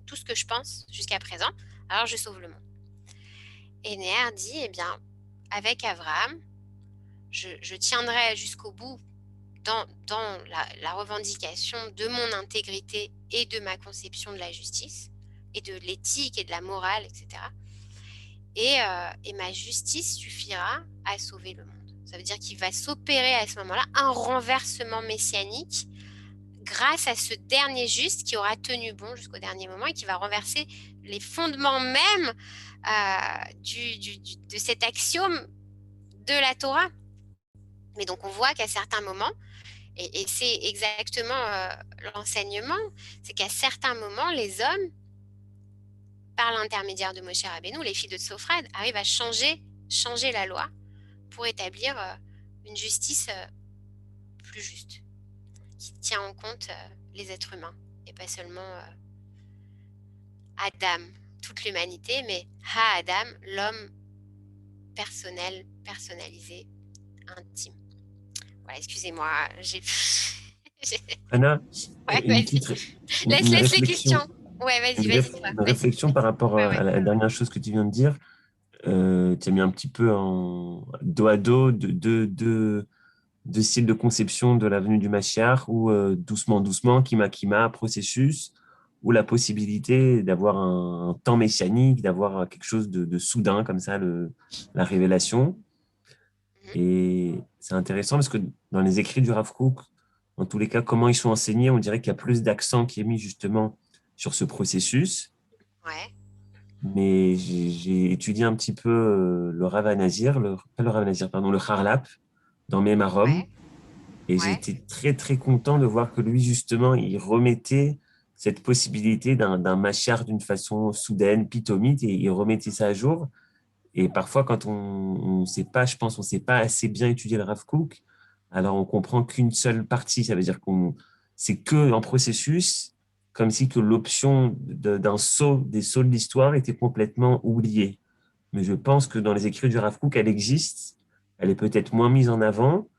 S2: tout ce que je pense jusqu'à présent, alors je sauve le monde. Et Neher dit, eh bien, avec Abraham, je tiendrai jusqu'au bout dans la revendication de mon intégrité et de ma conception de la justice, et de l'éthique et de la morale, etc. Et ma justice suffira à sauver le monde. Ça veut dire qu'il va s'opérer à ce moment-là un renversement messianique grâce à ce dernier juste qui aura tenu bon jusqu'au dernier moment et qui va renverser les fondements même de cet axiome de la Torah. Mais donc on voit qu'à certains moments, et c'est exactement l'enseignement, c'est qu'à certains moments, les hommes, par l'intermédiaire de Moshe Rabbeinu, les filles de Tsofred, arrivent à changer la loi pour établir une justice plus juste, qui tient en compte les êtres humains, et pas seulement Adam, toute l'humanité, mais Ha-Adam, l'homme personnel, personnalisé, intime. Voilà, excusez-moi, j'ai...
S1: Anna,
S2: Ouais,
S1: une
S2: laisse les questions. Ouais, vas-y.
S1: Une réflexion par rapport à la dernière chose que tu viens de dire. Tu as mis un petit peu en dos à dos deux styles de conception de la venue du Mashiach, ou doucement, Kima, processus, ou la possibilité d'avoir un temps messianique, d'avoir quelque chose de soudain, comme ça, la révélation. Et c'est intéressant parce que dans les écrits du Rav Kook, en tous les cas, comment ils sont enseignés, on dirait qu'il y a plus d'accent qui est mis justement sur ce processus.
S2: Ouais.
S1: Mais j'ai étudié un petit peu le Rav Nazir, le Harlap, dans Mémarom.
S2: Ouais.
S1: Et j'ai été très, très content de voir que lui, justement, il remettait cette possibilité d'un Mashiach d'une façon soudaine, pitomite, et il remettait ça à jour. Et parfois, quand on ne sait pas, je pense, on ne sait pas assez bien étudier le Rav Kook, alors on comprend qu'une seule partie. Ça veut dire c'est que en processus, comme si que l'option des sauts de l'histoire était complètement oubliée. Mais je pense que dans les écrits du Rav Kook, elle existe. Elle est peut-être moins mise en avant.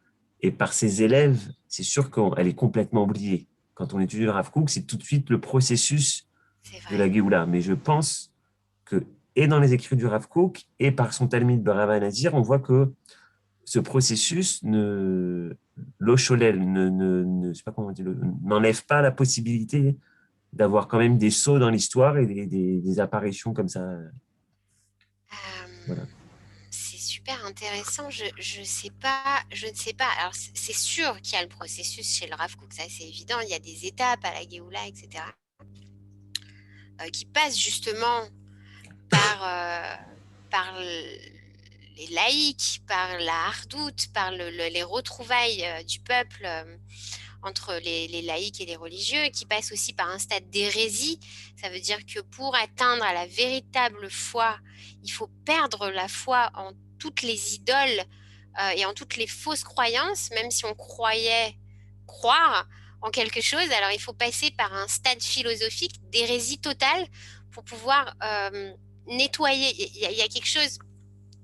S1: Et par ses élèves, c'est sûr qu'elle est complètement oubliée. Quand on étudie le Rav Kook, c'est tout de suite le processus de la Géoula. Mais je pense que, et dans les écrits du Rav Kook, et par son Talmid de Rav Nazir, on voit que ce processus l'Ocholel je sais pas comment on dit, n'enlève pas la possibilité d'avoir quand même des sauts dans l'histoire et des apparitions comme ça. Voilà.
S2: C'est super intéressant. Je ne sais pas. Alors, c'est sûr qu'il y a le processus chez le Rav Kook, ça c'est évident. Il y a des étapes à la Géoula, etc., qui passent justement par les laïcs, par la hardoute, par les retrouvailles du peuple entre les laïcs et les religieux, qui passent aussi par un stade d'hérésie. Ça veut dire que pour atteindre à la véritable foi, il faut perdre la foi en toutes les idoles et en toutes les fausses croyances, même si on croyait croire en quelque chose. Alors, il faut passer par un stade philosophique d'hérésie totale pour pouvoir nettoyer. Il y a quelque chose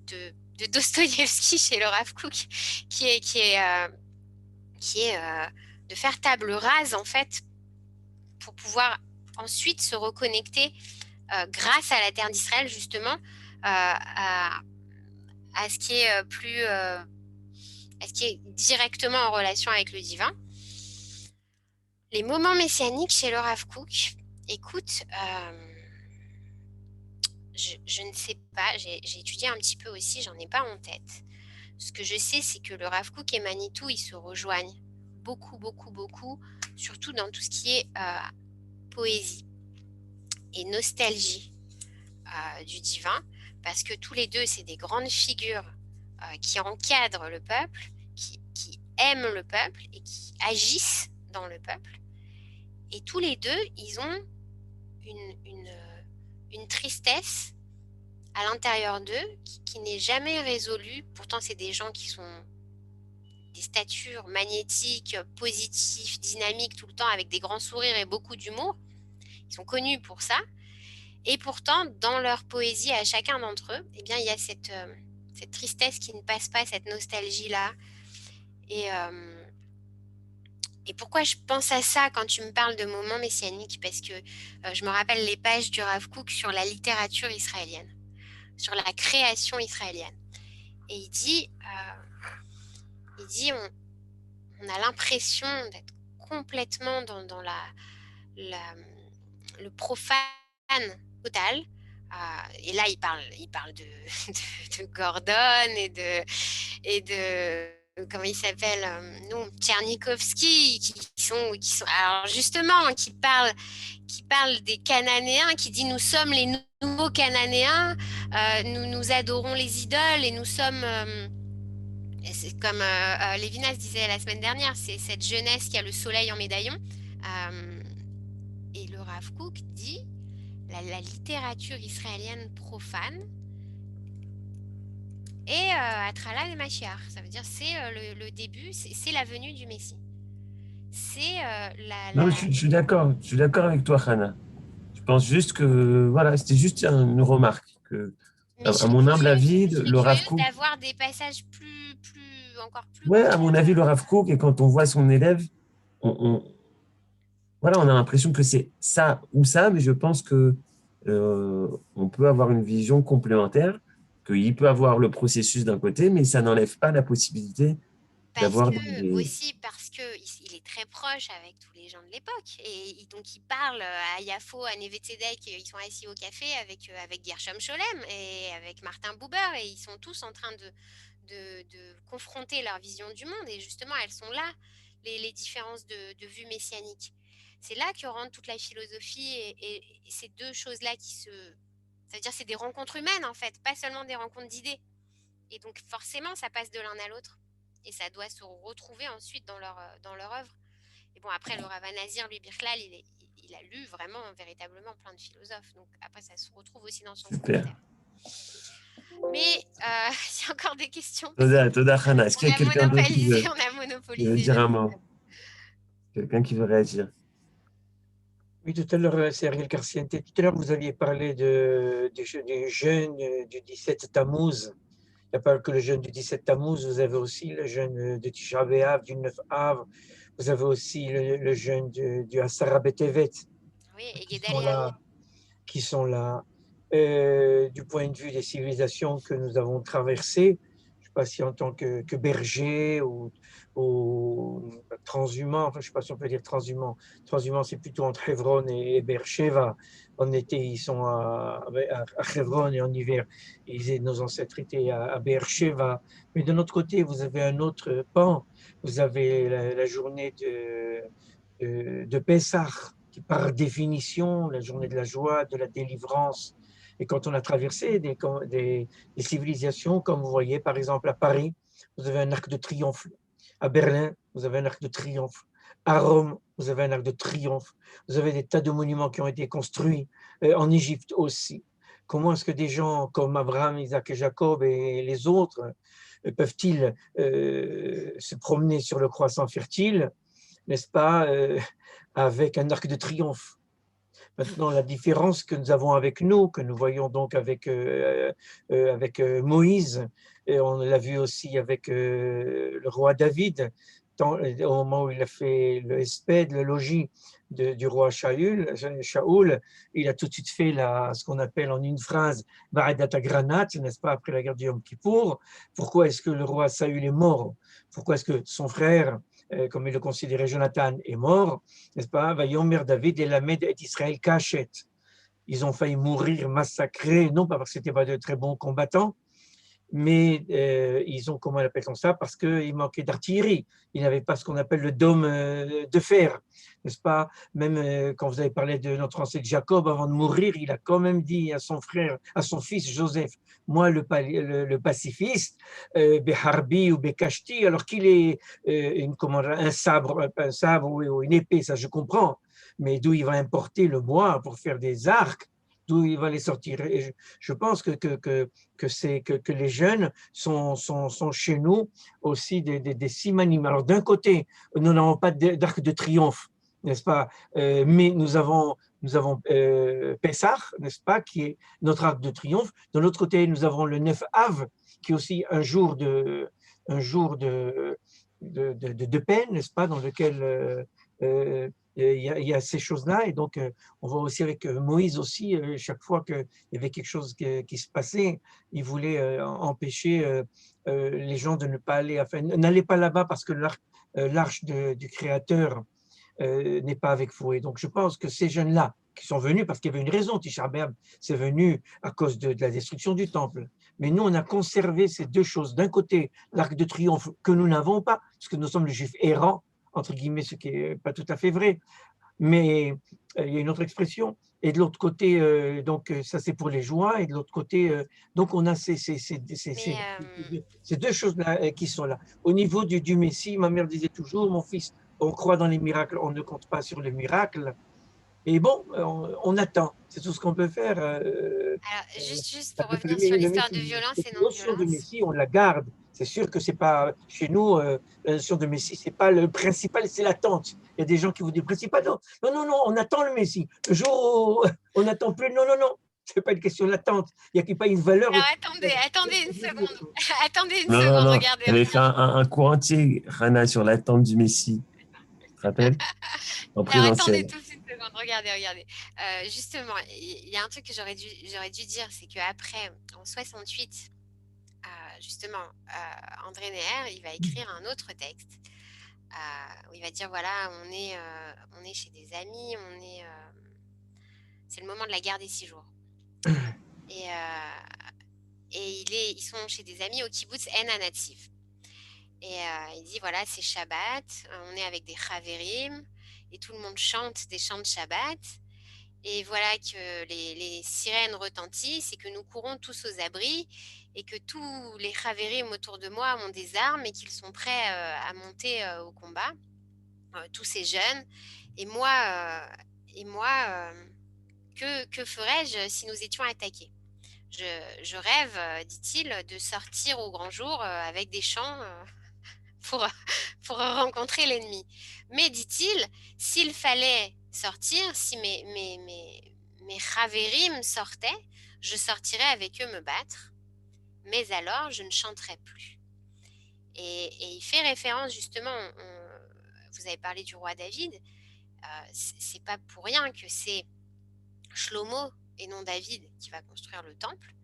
S2: de Dostoïevski chez le Rav Kook qui est de faire table rase, en fait, pour pouvoir ensuite se reconnecter grâce à la terre d'Israël, justement, à ce qui est plus... à ce qui est directement en relation avec le divin. Les moments messianiques chez le Rav Kook, écoute, je ne sais pas, j'ai étudié un petit peu aussi, j'en ai pas en tête. Ce que je sais, c'est que le Rav Kook et Manitou, ils se rejoignent beaucoup, beaucoup, beaucoup, surtout dans tout ce qui est poésie et nostalgie du divin, parce que tous les deux, c'est des grandes figures qui encadrent le peuple, qui aiment le peuple et qui agissent dans le peuple. Et tous les deux, ils ont une tristesse à l'intérieur d'eux qui n'est jamais résolue. Pourtant, c'est des gens qui sont des statures magnétiques, positifs, dynamiques tout le temps, avec des grands sourires et beaucoup d'humour. Ils sont connus pour ça. Et pourtant, dans leur poésie, à chacun d'entre eux, eh bien, il y a cette tristesse qui ne passe pas, cette nostalgie-là. Et pourquoi je pense à ça quand tu me parles de moments messianiques? Parce que je me rappelle les pages du Rav Kook sur la littérature israélienne, sur la création israélienne. Et il dit on a l'impression d'être complètement dans le profane total. Et là, il parle de Gordon et de comment il s'appelle, Tchernikovski, qui sont alors justement, qui parle des Cananéens, qui dit nous sommes les nouveaux Cananéens, nous adorons les idoles et nous sommes, c'est comme Lévinas disait la semaine dernière, c'est cette jeunesse qui a le soleil en médaillon. Et le Rav Kook dit la littérature israélienne profane et Atrala et Mashiach, ça veut dire c'est le début, c'est la venue du Messie. C'est
S1: Non, je suis d'accord avec toi, Hannah. Je pense juste que, voilà, c'était juste une remarque. À mon humble avis, le Rav Kook...
S2: d'avoir des passages encore plus...
S1: Ouais, à mon avis, le Rav Kook, et quand on voit son élève, voilà, on a l'impression que c'est ça ou ça, mais je pense que on peut avoir une vision complémentaire, qu'il peut avoir le processus d'un côté, mais ça n'enlève pas la possibilité d'avoir
S2: aussi parce qu'il est très proche avec tous les gens de l'époque. Et donc, il parle à Yafo, à Neve Tzedek, ils sont assis au café avec Gershom Scholem et avec Martin Buber, et ils sont tous en train de confronter leur vision du monde. Et justement, elles sont là, les différences de vue messianique. C'est là que rentre toute la philosophie et ces deux choses-là ça veut dire c'est des rencontres humaines, en fait, pas seulement des rencontres d'idées. Et donc, forcément, ça passe de l'un à l'autre. Et ça doit se retrouver ensuite dans leur œuvre. Et bon, après, le Rav Nazir, lui, Birklal, il a lu vraiment, véritablement plein de philosophes. Donc, après, ça se retrouve aussi dans son commentaire. Mais il y a encore des questions.
S1: Toda, Hannah. Est-ce qu'il y a quelqu'un d'autre qui
S2: veut
S1: dire un mot? Quelqu'un qui veut réagir?
S5: Oui, tout à l'heure, c'est Ariel Carciente. Tout à l'heure, vous aviez parlé du jeûne du 17 Tammuz. Il n'y a pas que le jeûne du 17 Tammuz, vous avez aussi le jeûne de Tisha B'Av, du 9 Av, vous avez aussi le jeûne du Asara B'Tevet.
S2: Oui, et Gedalia.
S5: Qui sont là. Du point de vue des civilisations que nous avons traversées, je ne sais pas si en tant que berger ou transhumant, enfin, je ne sais pas si on peut dire transhumant. Transhumant, c'est plutôt entre Hebron et Beersheva. En été, ils sont à Hebron et en hiver, nos ancêtres étaient à Beersheva. Mais de notre côté, vous avez un autre pan. Vous avez la journée de Pessah, qui par définition, la journée de la joie, de la délivrance. Et quand on a traversé des civilisations, comme vous voyez, par exemple à Paris, vous avez un arc de triomphe. À Berlin, vous avez un arc de triomphe. À Rome, vous avez un arc de triomphe. Vous avez des tas de monuments qui ont été construits, en Égypte aussi. comment est-ce que des gens comme Abraham, Isaac et Jacob et les autres peuvent-ils se promener sur le croissant fertile, n'est-ce pas, avec un arc de triomphe. Maintenant, la différence que nous avons avec nous, que nous voyons donc avec Moïse, et on l'a vu aussi avec le roi David, au moment où il a fait le hesped, le logis du roi Shaoul, il a tout de suite fait ce qu'on appelle en une phrase Ba'adat Granat, n'est-ce pas, après la guerre du Yom Kippour. Pourquoi est-ce que le roi Saül est mort? Pourquoi est-ce que son frère, comme il le considérait Jonathan, est mort, n'est-ce pas? Vayomer David et Lamed et Israël Kachet. Ils ont failli mourir massacrés, non pas parce que ce n'étaient pas de très bons combattants, mais ils ont, comment appelle-t-on ça? Parce qu'il manquait d'artillerie. Ils n'avaient pas ce qu'on appelle le dôme de fer, n'est-ce pas? Même quand vous avez parlé de notre ancêtre Jacob, avant de mourir, il a quand même dit à son frère, à son fils Joseph, moi le pacifiste, Beharbi ou Bekashti, alors qu'il est un sabre ou une épée, ça je comprends, mais d'où il va importer le bois pour faire des arcs, d'où il va les sortir. Et je pense que les jeunes sont chez nous aussi des simanim. Alors d'un côté, nous n'avons pas d'arc de triomphe, n'est-ce pas? Mais nous avons Pessah, n'est-ce pas, qui est notre arc de triomphe. De l'autre côté, nous avons le 9 Av, qui est aussi un jour de paix, n'est-ce pas, dans lequel il y a ces choses-là. Et donc, on voit aussi avec Moïse aussi, chaque fois qu'il y avait quelque chose qui se passait, il voulait empêcher les gens de ne pas aller, enfin, n'allez pas là-bas parce que l'arche du Créateur n'est pas avec vous. Et donc, je pense que ces jeunes-là qui sont venus, parce qu'il y avait une raison, Tisha B'Av, c'est venu à cause de la destruction du temple. Mais nous, on a conservé ces deux choses. D'un côté, l'arc de triomphe que nous n'avons pas, parce que nous sommes les Juifs errants, entre guillemets, ce qui n'est pas tout à fait vrai, mais il y a une autre expression. Et de l'autre côté, donc ça c'est pour les joies, et de l'autre côté, donc on a ces deux choses-là qui sont là. Au niveau du Messie, ma mère disait toujours, mon fils, on croit dans les miracles, on ne compte pas sur les miracles. Et bon, on attend, c'est tout ce qu'on peut faire.
S2: Alors, juste pour revenir sur l'histoire de violence et
S5: non-violence. La notion de Messie, on la garde. C'est sûr que c'est pas, chez nous, la notion de Messie, c'est pas le principal, c'est l'attente. Il y a des gens qui vous disent, principal, non, on attend le Messie. Le jour où on n'attend plus, non, c'est pas une question d'attente. Il n'y a pas une valeur.
S2: Alors, attendez une seconde. Attendez une
S1: Non,
S2: seconde,
S1: non.
S2: regardez.
S1: On avait fait un cours entier, Rana, sur l'attente du Messie. Tu te rappelles? En
S2: Alors,
S1: présentiel.
S2: attendez tous une seconde, regardez. Justement, il y a un truc que j'aurais dû dire, c'est qu'après, en 68, justement, André Neher, il va écrire un autre texte où il va dire, voilà, on est chez des amis, c'est le moment de la guerre des 6 jours. Et ils sont chez des amis au kibbutz En Hanativ. Et il dit, voilà, c'est Shabbat, on est avec des Chaverim, et tout le monde chante des chants de Shabbat. Et voilà que les sirènes retentissent et que nous courons tous aux abris et que tous les Chaverim autour de moi ont des armes et qu'ils sont prêts à monter au combat, tous ces jeunes. Et moi, que ferais-je si nous étions attaqués? Je rêve, dit-il, de sortir au grand jour avec des chants pour rencontrer l'ennemi. Mais, dit-il, s'il fallait sortir, si mes Chaverim sortaient, je sortirais avec eux me battre, mais alors je ne chanterais plus. Et il fait référence justement, vous avez parlé du roi David, c'est pas pour rien que c'est Shlomo et non David qui va construire le temple,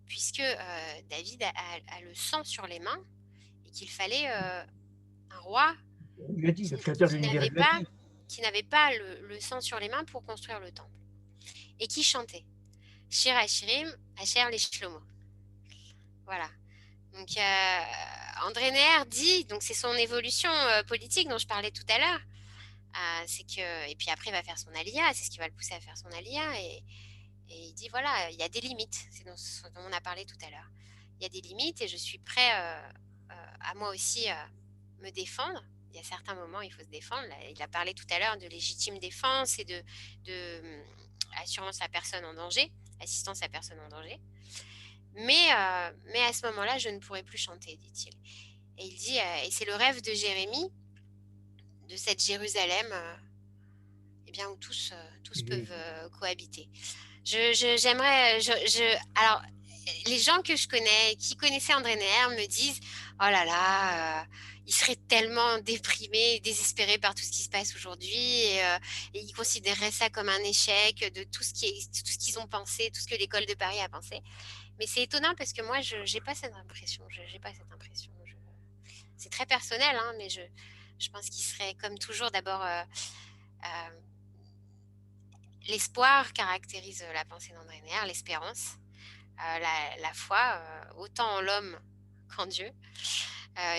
S2: puisque David a le sang sur les mains et qu'il fallait un roi qui n'avait pas le sang sur les mains pour construire le temple et qui chantait Shir Hashirim, Asher les Shlomo. Voilà. Donc André Neher dit, donc c'est son évolution politique dont je parlais tout à l'heure, c'est que, et puis après il va faire son alia, c'est ce qui va le pousser à faire son alia, et il dit voilà, il y a des limites, c'est ce dont on a parlé tout à l'heure. Il y a des limites et je suis prêt à moi aussi me défendre. Il y a certains moments il faut se défendre. Il a parlé tout à l'heure de légitime défense et de assurance à personne en danger, assistance à personne en danger. Mais à ce moment-là, je ne pourrai plus chanter, dit-il. Et il dit, et c'est le rêve de Jérémie, de cette Jérusalem, eh bien, où tous peuvent cohabiter. Alors, les gens que je connais, qui connaissaient André Neher, me disent, oh là là, il serait tellement déprimé, désespéré par tout ce qui se passe aujourd'hui, et ils considéreraient ça comme un échec de tout ce qu'ils ont pensé, tout ce que l'école de Paris a pensé. Mais c'est étonnant parce que moi, je n'ai pas cette impression. C'est très personnel, hein, mais je pense qu'il serait, comme toujours, d'abord, l'espoir caractérise la pensée d'André Neher, l'espérance, la foi, autant en l'homme qu'en Dieu,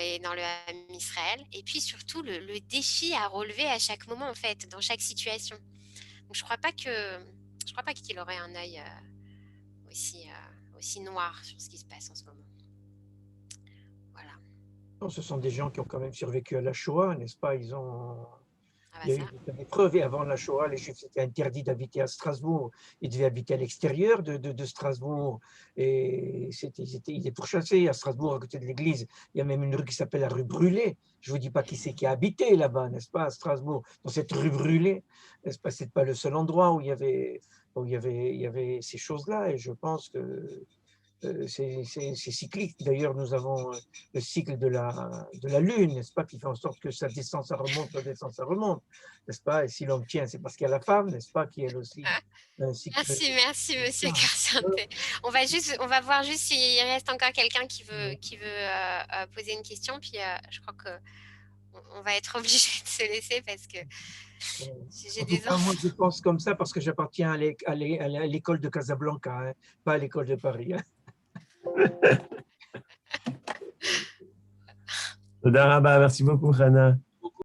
S2: et dans le Ham Israël. Et puis surtout, le défi à relever à chaque moment, en fait, dans chaque situation. Donc, je ne crois pas qu'il aurait un œil aussi noir sur ce qui se passe en ce moment. Voilà.
S5: Non, ce sont des gens qui ont quand même survécu à la Shoah, n'est-ce pas? Il y a eu des preuves. Et avant la Shoah, les Juifs étaient interdits d'habiter à Strasbourg. Ils devaient habiter à l'extérieur de Strasbourg. Et il est pourchassé à Strasbourg, à côté de l'église. Il y a même une rue qui s'appelle la rue Brûlée. Je ne vous dis pas qui c'est qui a habité là-bas, n'est-ce pas, à Strasbourg, dans cette rue Brûlée. N'est-ce pas? Ce n'est pas le seul endroit où il y avait ces choses-là. Et je pense que c'est cyclique. D'ailleurs, nous avons le cycle de la Lune, n'est-ce pas, qui fait en sorte que ça descend, ça remonte, ça descend, ça remonte, n'est-ce pas? Et si l'homme tient, c'est parce qu'il y a la femme, n'est-ce pas, qui elle aussi un cycle.
S2: Merci, monsieur Carciante. On va voir juste s'il reste encore quelqu'un qui veut poser une question, puis je crois qu'on va être obligé de se laisser parce que j'ai des enfants.
S5: Moi, je pense comme ça parce que j'appartiens à l'école de Casablanca, hein, pas à l'école de Paris. Hein.
S1: Merci beaucoup, Hana.